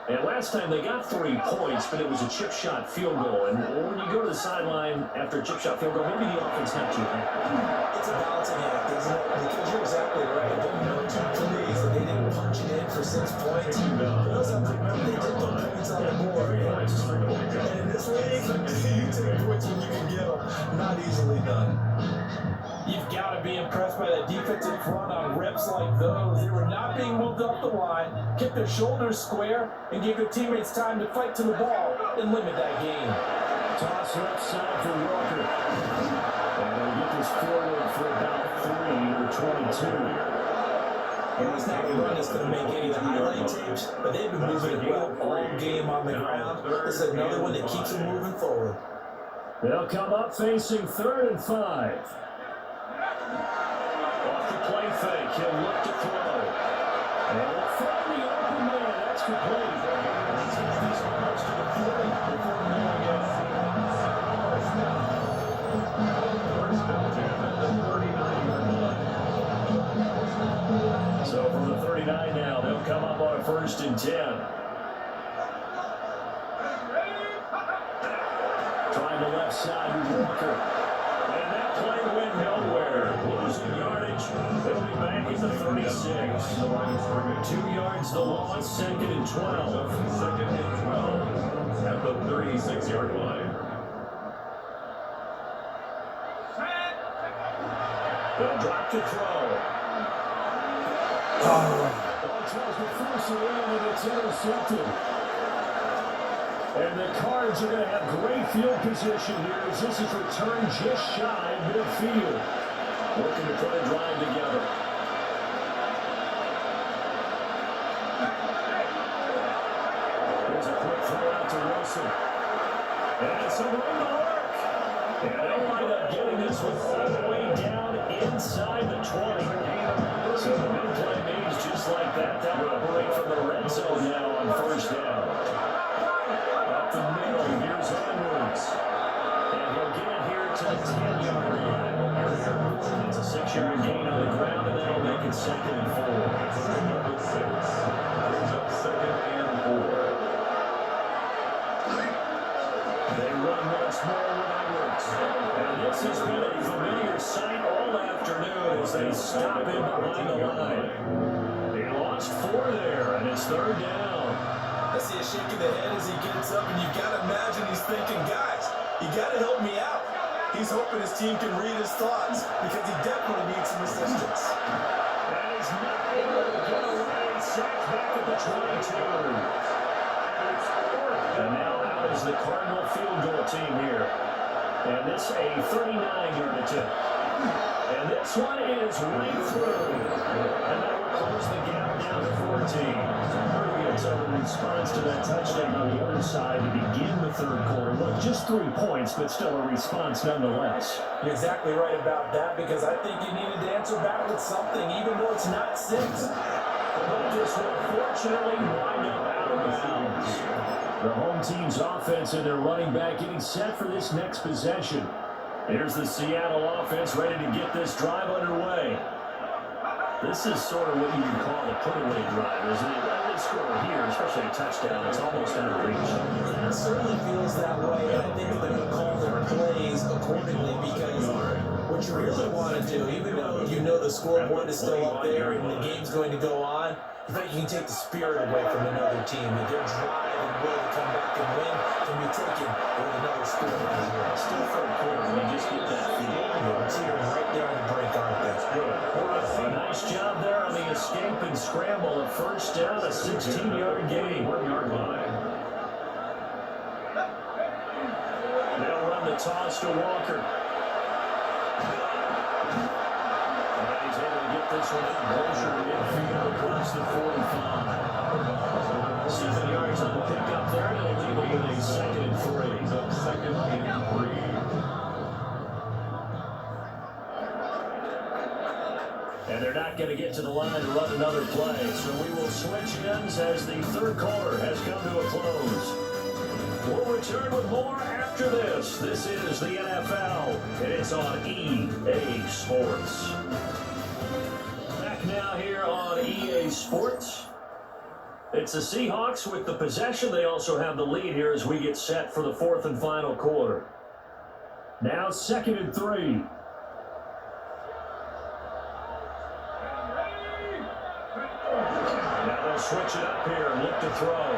And last time they got 3 points, but it was a chip shot field goal. And when you go to the sideline after a chip shot field goal, maybe the offense not too happy. It's a balancing act, isn't it? Because you're exactly right. They're no too pleased that they didn't punch it in for 6 points. But also, remember, they did put points on the board. And in this league, you take points when you can get them. Not easily done. You've got to be impressed by that defensive front on reps like those. They were not being moved up the line, kept their shoulders square, and gave their teammates time to fight to the ball and limit that game. Toss left side for Walker. And they'll get this forward for about 3 or 22. And it's not a run that's going to make any of the highlight tapes, but they've been moving it well all game on the ground. This is another one that keeps them moving forward. They'll come up facing 3rd and 5. Off the play fake, he'll look to throw. And he'll find the open man. That's complete. So from the 39 now, they'll come up on a 1st and 10. Trying the left side with Walker. And that play went nowhere. Losing yardage. They'll be back at the 36. 2 yards the loss, 2nd and 12. 2nd and 12 at the 36-yard line. They'll drop to throw. Ball tries to force it in, and it's intercepted. And the Cards are going to have great field position here as this is returned just shy of midfield. Looking to put a drive together. Here's a quick throw out to Wilson. And it's a run to work. And they'll wind up getting this one all the way down inside the 20. So the mid-play means just like that, they'll operate from the red zone now on 1st down. Up the middle, here's Edwards. And he'll get it here to the 10-yard line. It's a 6-yard gain on the ground, and that'll make it 2nd and 4. score there, and it's third down. I see a shake of the head as he gets up, and you've got to imagine he's thinking, guys, you got to help me out. He's hoping his team can read his thoughts because he definitely needs some assistance. And he's not able to get away. Sacked back at the 22. And now out is the Cardinal field goal team here. And this a 39-yard attempt. And this one is right through. And that will close the gap down to 14. So in response to that touchdown on the other side to begin the third quarter, well, just 3 points, but still a response nonetheless. You're exactly right about that because I think you needed to answer back with something, even though it's not 6. But this will fortunately wind up out of bounds. The home team's offense and their running back getting set for this next possession. Here's the Seattle offense ready to get this drive underway. This is sort of what you would call a put-away drive, isn't it? They score here, especially a touchdown. It's almost out of reach. It certainly feels that way, and I think they're going to call their plays accordingly because what you really want to do, even though you know the scoreboard is still up there and the game's going to go on, you think you can take the spirit away from another team, that their drive and will to come back and win can be taken with another score right here. Still third quarter, you just get that feel. It's here right there on the break, aren't they? A nice job there on the escape and scramble. A first down, a 16-yard gain. 1-yard line. They'll run the toss to Walker. And he's able to get this one in closer to midfield across the 45. 7 yards on the pickup there, and it'll leave him with a 2nd and 3. Second and 3. And they're not going to get to the line to run another play, so we will switch ends as the third quarter has come to a close. We'll return with more after this. This is the NFL, and it's on EA Sports. Back now here on EA Sports. It's the Seahawks with the possession. They also have the lead here as we get set for the fourth and final quarter. Now 2nd and 3. Switch it up here and look to throw.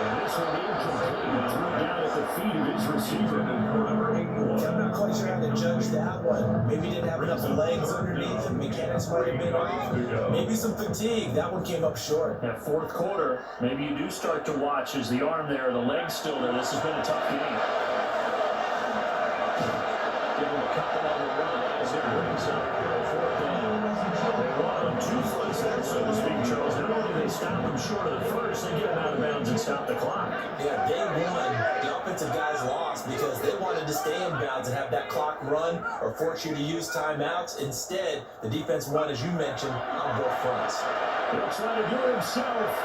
And this one incomplete. Threw down at the feet of his receiver. I'm not quite sure how to judge that one. Maybe he didn't have enough legs underneath him. Mechanics might have been off. Maybe some fatigue. That one came up short. That fourth quarter, maybe you do start to watch as the arm there, the leg's still there. This has been a tough game. Give him a couple on the run as it brings up 4th down. They want him 2 fronts there, so to speak, Charles. Not only do they stop him short of the first, they get him out of bounds and stop the clock. Yeah, day one, the offensive guys lost because they wanted to stay in bounds and have that clock run or force you to use timeouts. Instead, the defense won, as you mentioned, on both fronts. He'll try to do it himself.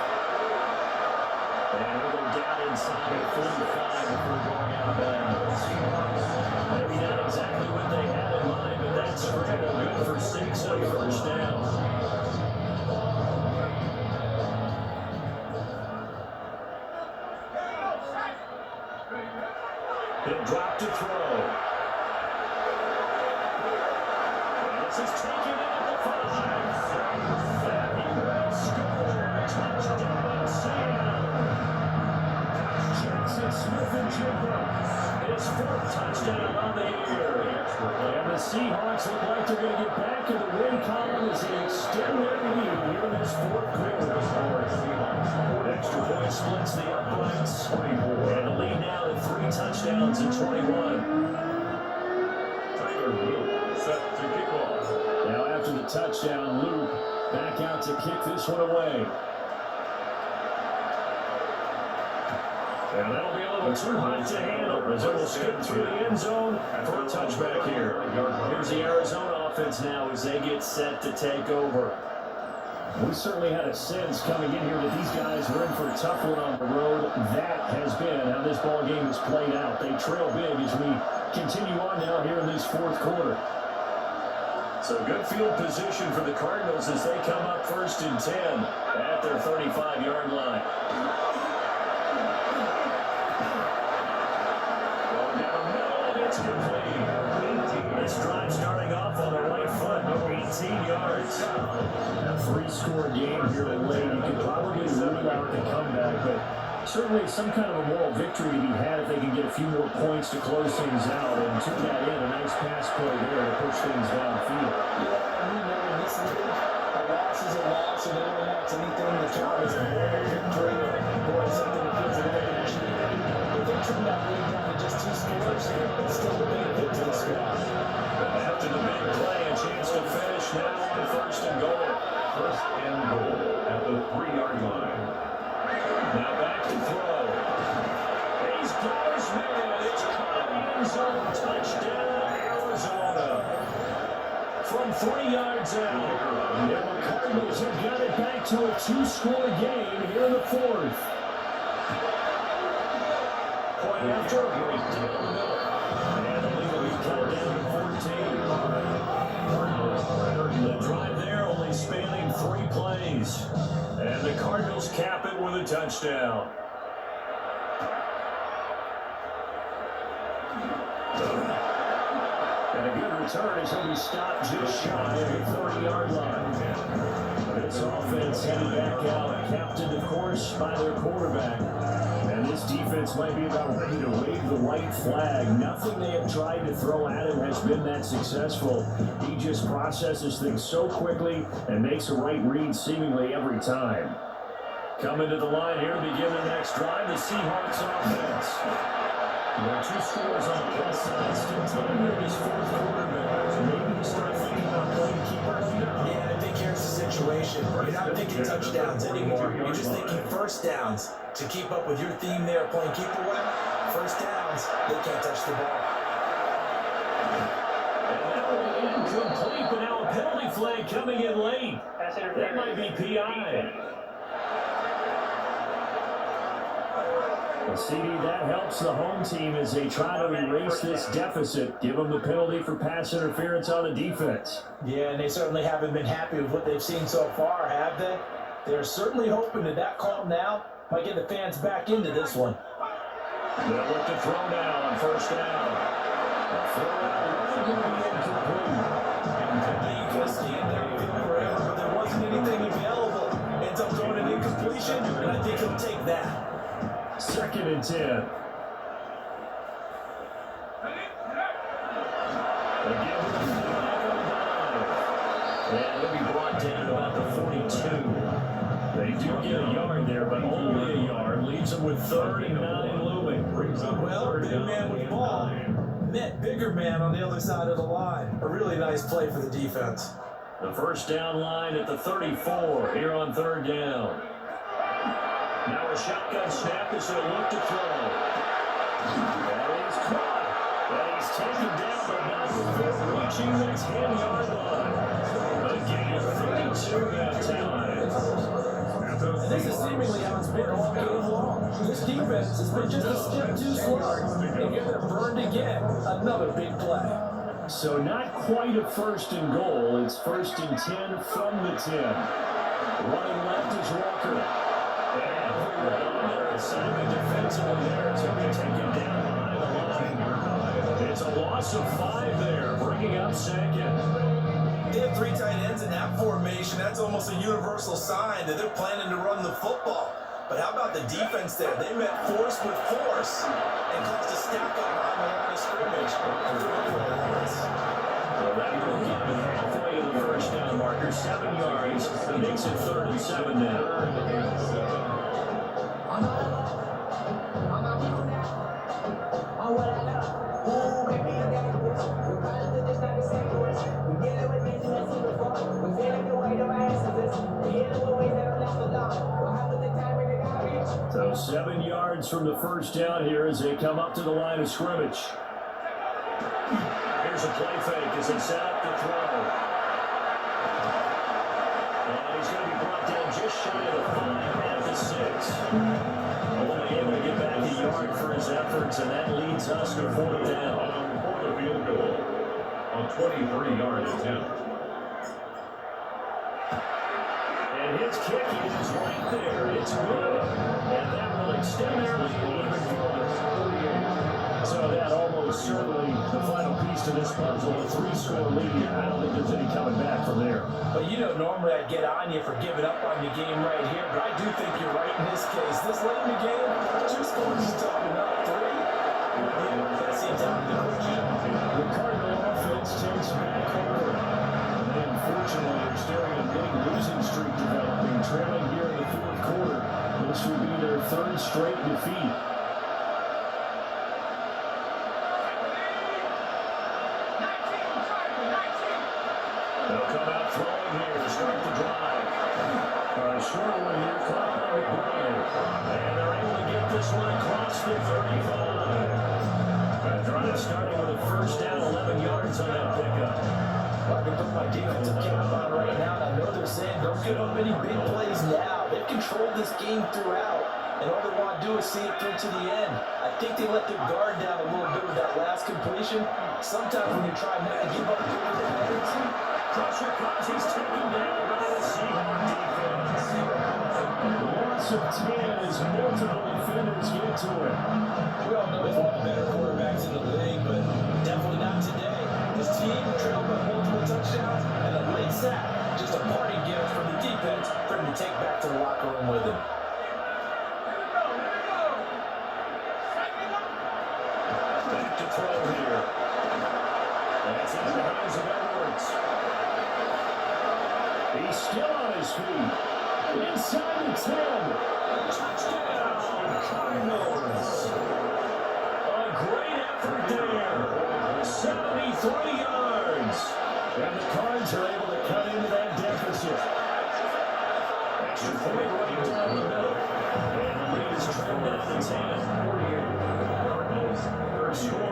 And he'll go down inside at 45 before going out of bounds. Maybe not exactly what they had in mind, but that's scramble good for 6 on 1st down. He'll drop to throw. And this is taken at the 5. Fabulous score. Touchdown, Seattle. Jackson Smith-Njigba. His 4th touchdown on the year. And the Seahawks look like they're going to get back in the win column as they extend their lead here in this 4th quarter. Extra point splits the uprights. And the lead now at 3 touchdowns in 21. Tyler Blue set to kick off. Now after the touchdown, Luke back out to kick this one away. And that'll be a little too hot to handle as it will skip through the end zone for a touchback here. Here's the Arizona offense now as they get set to take over. We certainly had a sense coming in here that these guys were in for a tough one on the road. That has been how this ball game has played out. They trail big as we continue on now here in this 4th quarter. So good field position for the Cardinals as they come up 1st and 10 at their 35-yard line. Going down the middle, and it's complete. This drive starting off on the right foot, 18 yards. A 3-score game here late. You can blowout to come back, but certainly some kind of a moral victory to be had if they can get a few more points to close things out. And to that end, a nice pass play there to push things downfield. Yeah, we know in this league, a loss is a loss, and no one wants anything to count as a moral victory or something that feels a little bit cheap. If they trim that lead down to just 2 scores, it's still a benefit to the squad. After the big play, a chance to finish now on first and goal. First and goal at the 3-yard line. Now back to throw. He's close, man. It's caught in the end zone. Touchdown, Arizona. From 3 yards out. And the Cardinals have got it back to a 2-score game here in the 4th. Point after a break down the middle. And the lead will be cut down to 14. The drive there only spanning 3 plays. And the Cardinals cap it with a touchdown. And a good return as he'll be stopped just shy of the 30-yard line. This offense headed back out, captained, of course, by their quarterback. And this defense might be about ready to wave the white flag. Nothing they have tried to throw at him has been that successful. He just processes things so quickly and makes the right read seemingly every time. Coming to the line here to begin the next drive, the Seahawks offense. There are 2 scores on the plus side, still time here in his 4th quarter. Maybe you start thinking about playing keeper. Yeah, I think here's the situation. You're not thinking touchdowns anymore. You're just thinking first downs. To keep up with your theme there, playing keep away, first downs, they can't touch the ball. And that will be incomplete, but now a penalty flag coming in late. That might be PI. Well, CD, that helps the home team as they try to erase this deficit. Give them the penalty for pass interference on the defense. Yeah, and they certainly haven't been happy with what they've seen so far, have they? They're certainly hoping that call now might get the fans back into this one. They'll look to throw now on first down. Throw out, going to be incomplete. You could have stand there and feel forever, but there wasn't anything available. Ends up throwing an incompletion, and I think he'll take that. 2nd and 10. And they'll be brought down to about the 42. They do get a yard there, but only a yard. Leaves them with 3rd and 9 looming. Well, big man with the ball met bigger man on the other side of the line. A really nice play for the defense. The first down line at the 34 here on 3rd down. Now a shotgun snap as they look to throw. That is caught. That he's taken down, but not before reaching the 10-yard line. Again, 32 that time. And this is seemingly how it's been all game long. This defense has been just a step too slow. And here they're burned again. Another big play. So not quite a 1st and goal. It's 1st and 10 from the 10. Running left is Walker. And everyone on their assignment defensively there to be taken down behind the line. It's a loss of 5 there, bringing up 2nd. They have 3 tight ends in that formation. That's almost a universal sign that they're planning to run the football. But how about the defense there? They met force with force and caused a stack up behind the line of scrimmage. So that will get them halfway to the first down marker, 7 yards. It makes it 3rd and 7 now. So 7 yards from the first down here as they come up to the line of scrimmage. Here's a play fake as they set up the throw. And he's going to be brought down just shy of the 5 at the 6. Only able to get back a yard for his efforts, and that leads us to 4th down. For the field goal on 23-yard attempt. And And his kick is right there. It's good. And that will extend their lead even further. So that almost certainly the final piece to this puzzle, a 3-score lead. I don't think there's any coming back from there. But you know, normally I'd get on you for giving up on the game right here, but I do think you're right in this case. This late in the game, 2 scores is talking up. 3? Yeah, that seems out of the question. The Cardinal offense takes back over. And unfortunately, they're staring at a big losing streak developing, trailing here in the 4th quarter. This will be their 3rd straight defeat. They'll come out throwing here to start the drive. A short one here, caught by McBride. And they're able to get this one across the 35. A drive starting with a first down, 11 yards on that pickup. Well, I can put my defensive cap on right now, and I know they're saying don't give up any big plays now. They've controlled this game throughout, and all they want to do is see it through to the end. I think they let their guard down a little bit with that last completion. Sometimes when you're trying not to give up the penalty, Pressure comes, he's taken down by the Seahawks defense. Loss of 10 as multiple defenders get to him. we all know there's a lot better quarterbacks in the league, but definitely not today. This team trailed by multiple touchdowns and a late sack. Just a parting gift from the defense for him to take back to the locker room with him. Back to throw here. That's into the hands of Edwards. He's still on his feet. Inside the 10. Touchdown, Cardinals. A great effort there. 73 yards. And the Cards are able to cut into that deficit. Extra point right down the middle. And the lead is trimmed down to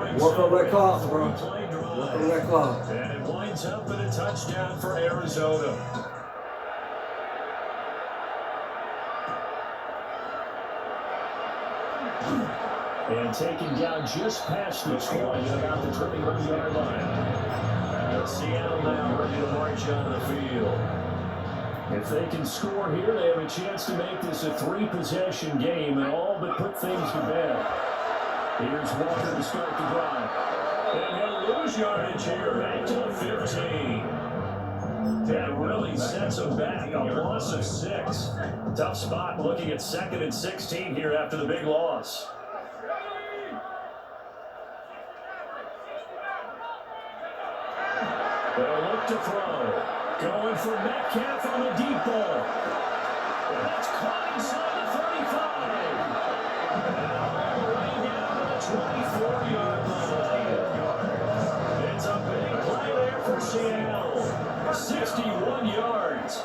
10. Work on that clock, bro. Work on that clock. And it winds up in a touchdown for Arizona. And taken down just past the 20, about the 21-yard line. Seattle now ready to march on the field. If they can score here, they have a chance to make this a 3-possession game and all but put things to bed. Here's Walker to start the drive. And he'll lose yardage here, back to the 15. That really sets them back, a loss of 6. Tough spot looking at 2nd and 16 here after the big loss. They'll look to throw. Going for Metcalf on the deep ball. That's caught inside the 35. And all the way down to the 24-yard line. It's a big play there for Seattle. 61 yards.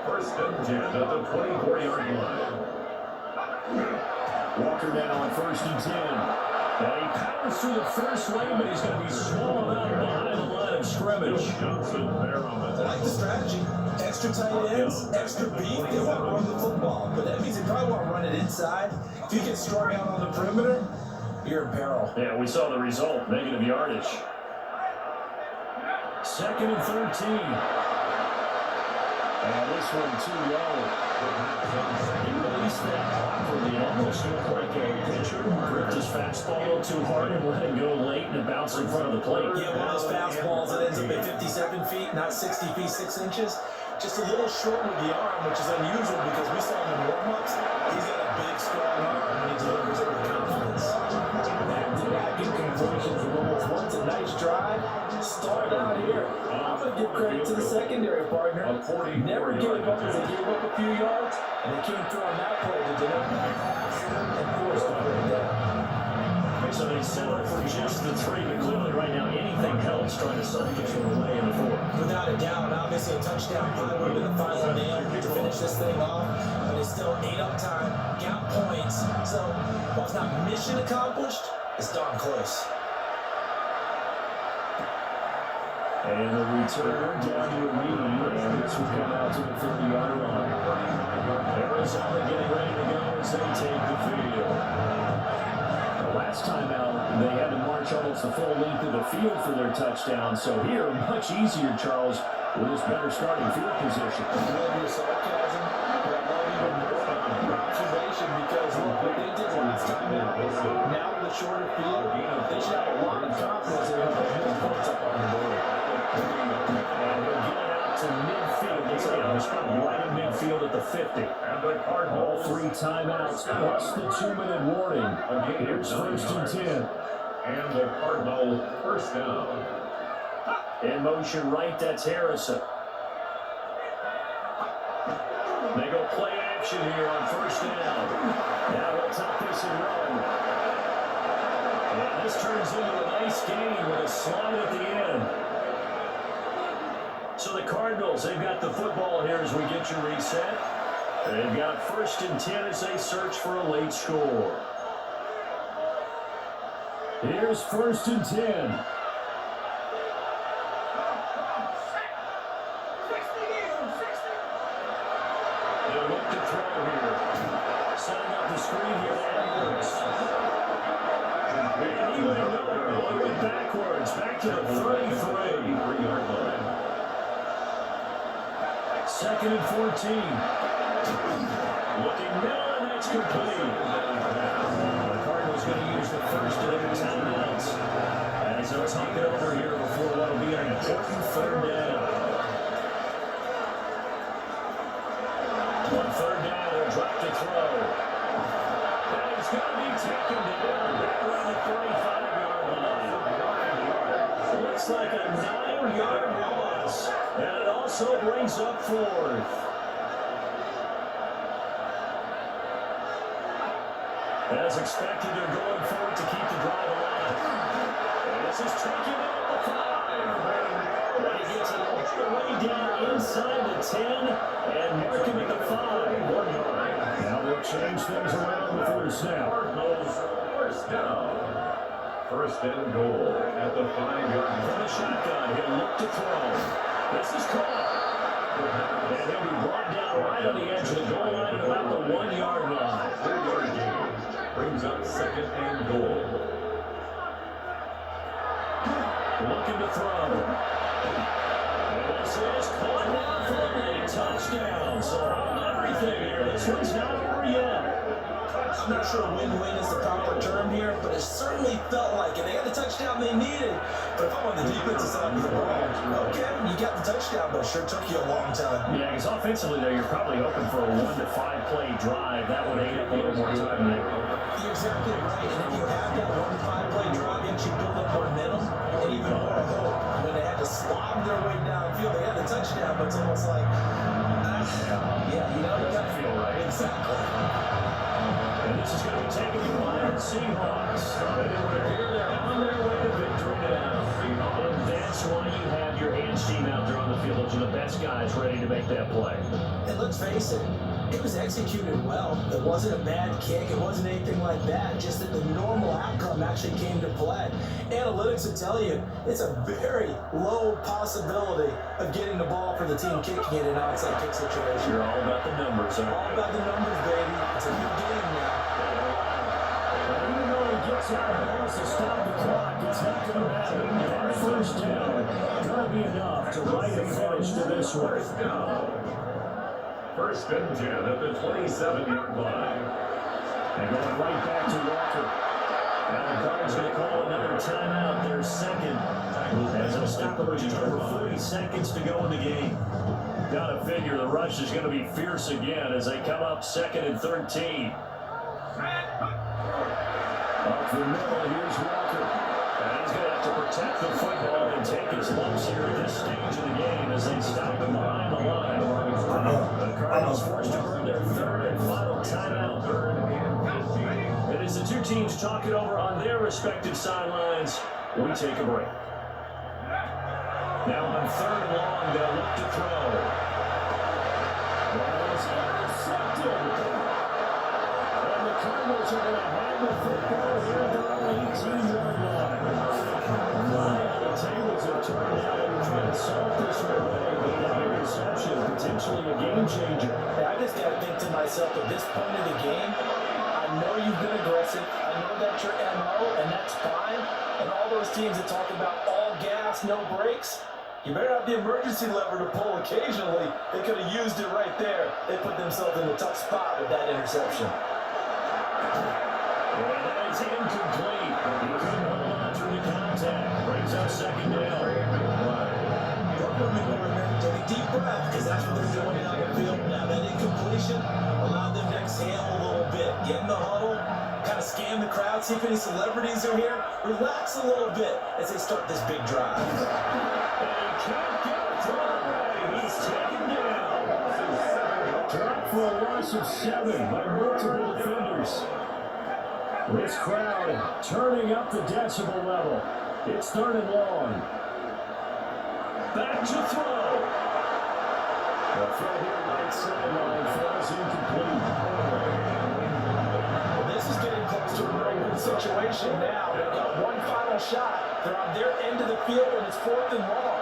First and 10 at the 24-yard line. Walker now on 1st and 10. And he powers through the first lane, but he's going to be swallowed up behind the line of scrimmage. Johnson there on the I like the strategy. Extra tight ends, extra beef, they want to run the football. But that means they probably want to run it inside. If you get strung out on the perimeter, you're in peril. Yeah, we saw the result, negative yardage. 2nd and 13. And this one too low. He released that block from the almost looked like a pitcher. Gripped his fastball a little too hard and let it go late and it bounced in front of the plate. Yeah, one of those fastballs that ends up at 57 feet, not 60 feet, 6 inches. Just a little short with the arm, which is unusual because we saw him in warm-ups. He's got a big, strong arm when he delivers it with confidence. Back-to-back incompletions from almost once. A nice drive. Started out here. I'm going to give credit to the secondary partner. Never gave up as they gave up a few yards, and they came through on that play to deliver that pass and forced to put it down. So they settled for just the 3, but clearly right now anything helps trying to start this one away in the 4th. Without a doubt, obviously a touchdown probably would have been the final nail to finish this thing off, but it's still 8 up time, got points, so while it's not mission accomplished, it's darn close. And the return down to a knee, and this will come out to the 30-yard line. Arizona getting ready to go as they take the field. Last time out, they had to march almost the full length of the field for their touchdown. So here, much easier, Charles, with this better starting field position. I love your sarcasm. 50. And the Cardinals. All 3 timeouts plus the 2-minute warning. Here's 1st and 10. And the Cardinal first down. In motion right, that's Harrison. They go play action here on 1st down. Now we'll top this and run. And this turns into a nice gain with a slide at the end. So the Cardinals, they've got the football here as we get your reset. They've got 1st and 10 as they search for a late score. Here's 1st and 10. They'll look to throw here. Setting up the screen here, Edwards. And he went backwards, back to the 33-yard line. 2nd and 14. Looking middle, and that's complete. The Cardinals going to use the first of their timeouts as they'll talk it over here before what will be an important 3rd down. On 3rd down, they'll drop to throw. And it's going to be taken down back around the 35-yard line. Looks like a 9-yard loss. And it also brings up 4th. As expected, they're going for it to keep the drive alive. And this is taken out the 5. And he gets it all the way down inside the 10 and mark him at the 5. Now they'll change things around before the snap. Cardinals first down. 1st and goal at the 5-yard line. From the shotgun, he'll look to throw. This is caught. And he'll be brought down right on the edge of the goal line at about the 1-yard line. 3-yard gain brings up 2nd and goal. Looking to throw. And this is caught now for a late touchdown. So on everything here, this one's not over yet. I'm not sure win-win is the proper term here, but it certainly felt like it. They got the touchdown they needed. But if I'm on the defensive side of the ball, okay, you got the touchdown, but it sure took you a long time. Yeah, because offensively, though, you're probably hoping for a 1 to 5 play drive. That would aid up a little more time there. You're exactly right. And if you have that 1 to 5 play drive, it you build up momentum and even more hope. When they had to slob their way downfield, they had the touchdown, but it's almost like, yeah, you know, Doesn't feel right. Exactly. And this is going to be taken by the Seahawks. And it would appear they're on their way to victory now. And that's why you have your Ants team out there on the field. Those are the best guys ready to make that play. And let's face it, it was executed well. It wasn't a bad kick. It wasn't anything like that. Just that the normal outcome actually came to play. Analytics will tell you it's a very low possibility of getting the ball for the team kicking it in an outside kick situation. You're all about the numbers, huh? All about the numbers, baby. It's a new game now. Even though he gets out of bounds to stop the clock, it's not going to matter. That 1st down going to be enough to write a finish to this one. 1st down. 1st and 10 at the 27-yard line. And going right back to Walker. Now the Guards going to call another timeout, their 2nd. As they'll stop with just over 40 seconds to go in the game. Got to figure the rush is going to be fierce again as they come up 2nd and 13. Up the middle, here's Walker. And he's going to have to protect the football and take his lumps here at this stage of the game as they stop him behind the line. The Cardinals forced to burn their 3rd and final timeout. And as the 2 teams talk it over on their respective sidelines, we take a break. Now on 3rd and long, they'll look to throw. Ball is intercepted. And the Cardinals are going to have the football here at their own 18-yard line. The tables have turned out and trying to solve this one away with that interception, potentially a game changer. Hey, I just got to think to myself, at this point of the game, I know you've been aggressive. I know that's your MO, and that's fine. And all those teams that talk about all gas, no brakes, you better have the emergency lever to pull occasionally. They could have used it right there. They put themselves in a tough spot with that interception. And that is incomplete. He couldn't hold on through the contact. Brings up second down. Take a deep breath, because that's what they're doing out of the field now. That incompletion allowed them to exhale a little bit. Get in the huddle, kind of scan the crowd, see if any celebrities are here. Relax a little bit as they start this big drive. And he can't get it to Murray. He's taken down. Dropped for a loss of 7 by multiple defenders. This crowd turning up the decibel level. It's 3rd and long. Back to throw. The throw here right sideline falls incomplete. Well, this is getting close to a real good situation now. They've got one final shot. They're on their end of the field, and it's 4th and long.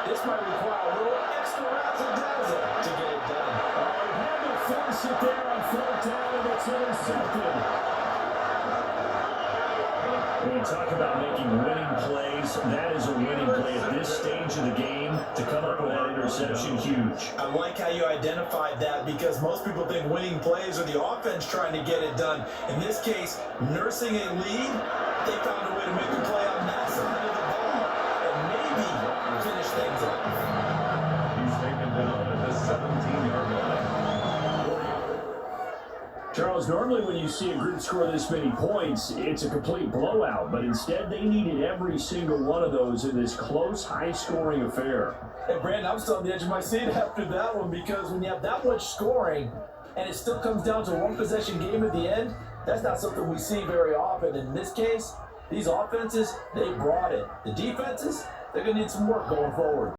This might require a little extra razzle-dazzle to get it done. He had to force it there on 4th down, and it's intercepted. When you talk about making winning plays, that is a winning play at this stage of the game. To come up with that interception, huge. I like how you identified that, because most people think winning plays are the offense trying to get it done. In this case, nursing a lead, they found a way to make a play on that side of the ball and maybe finish things up. He's taken down at the 17-yard line. Charles, normally when you see a group score this many points, it's a complete blowout, but instead they needed every single one of those in this close, high-scoring affair. Hey, Brandon, I'm still on the edge of my seat after that one, because when you have that much scoring and it still comes down to a one-possession game at the end, that's not something we see very often. In this case, these offenses, they brought it. The defenses, they're going to need some work going forward.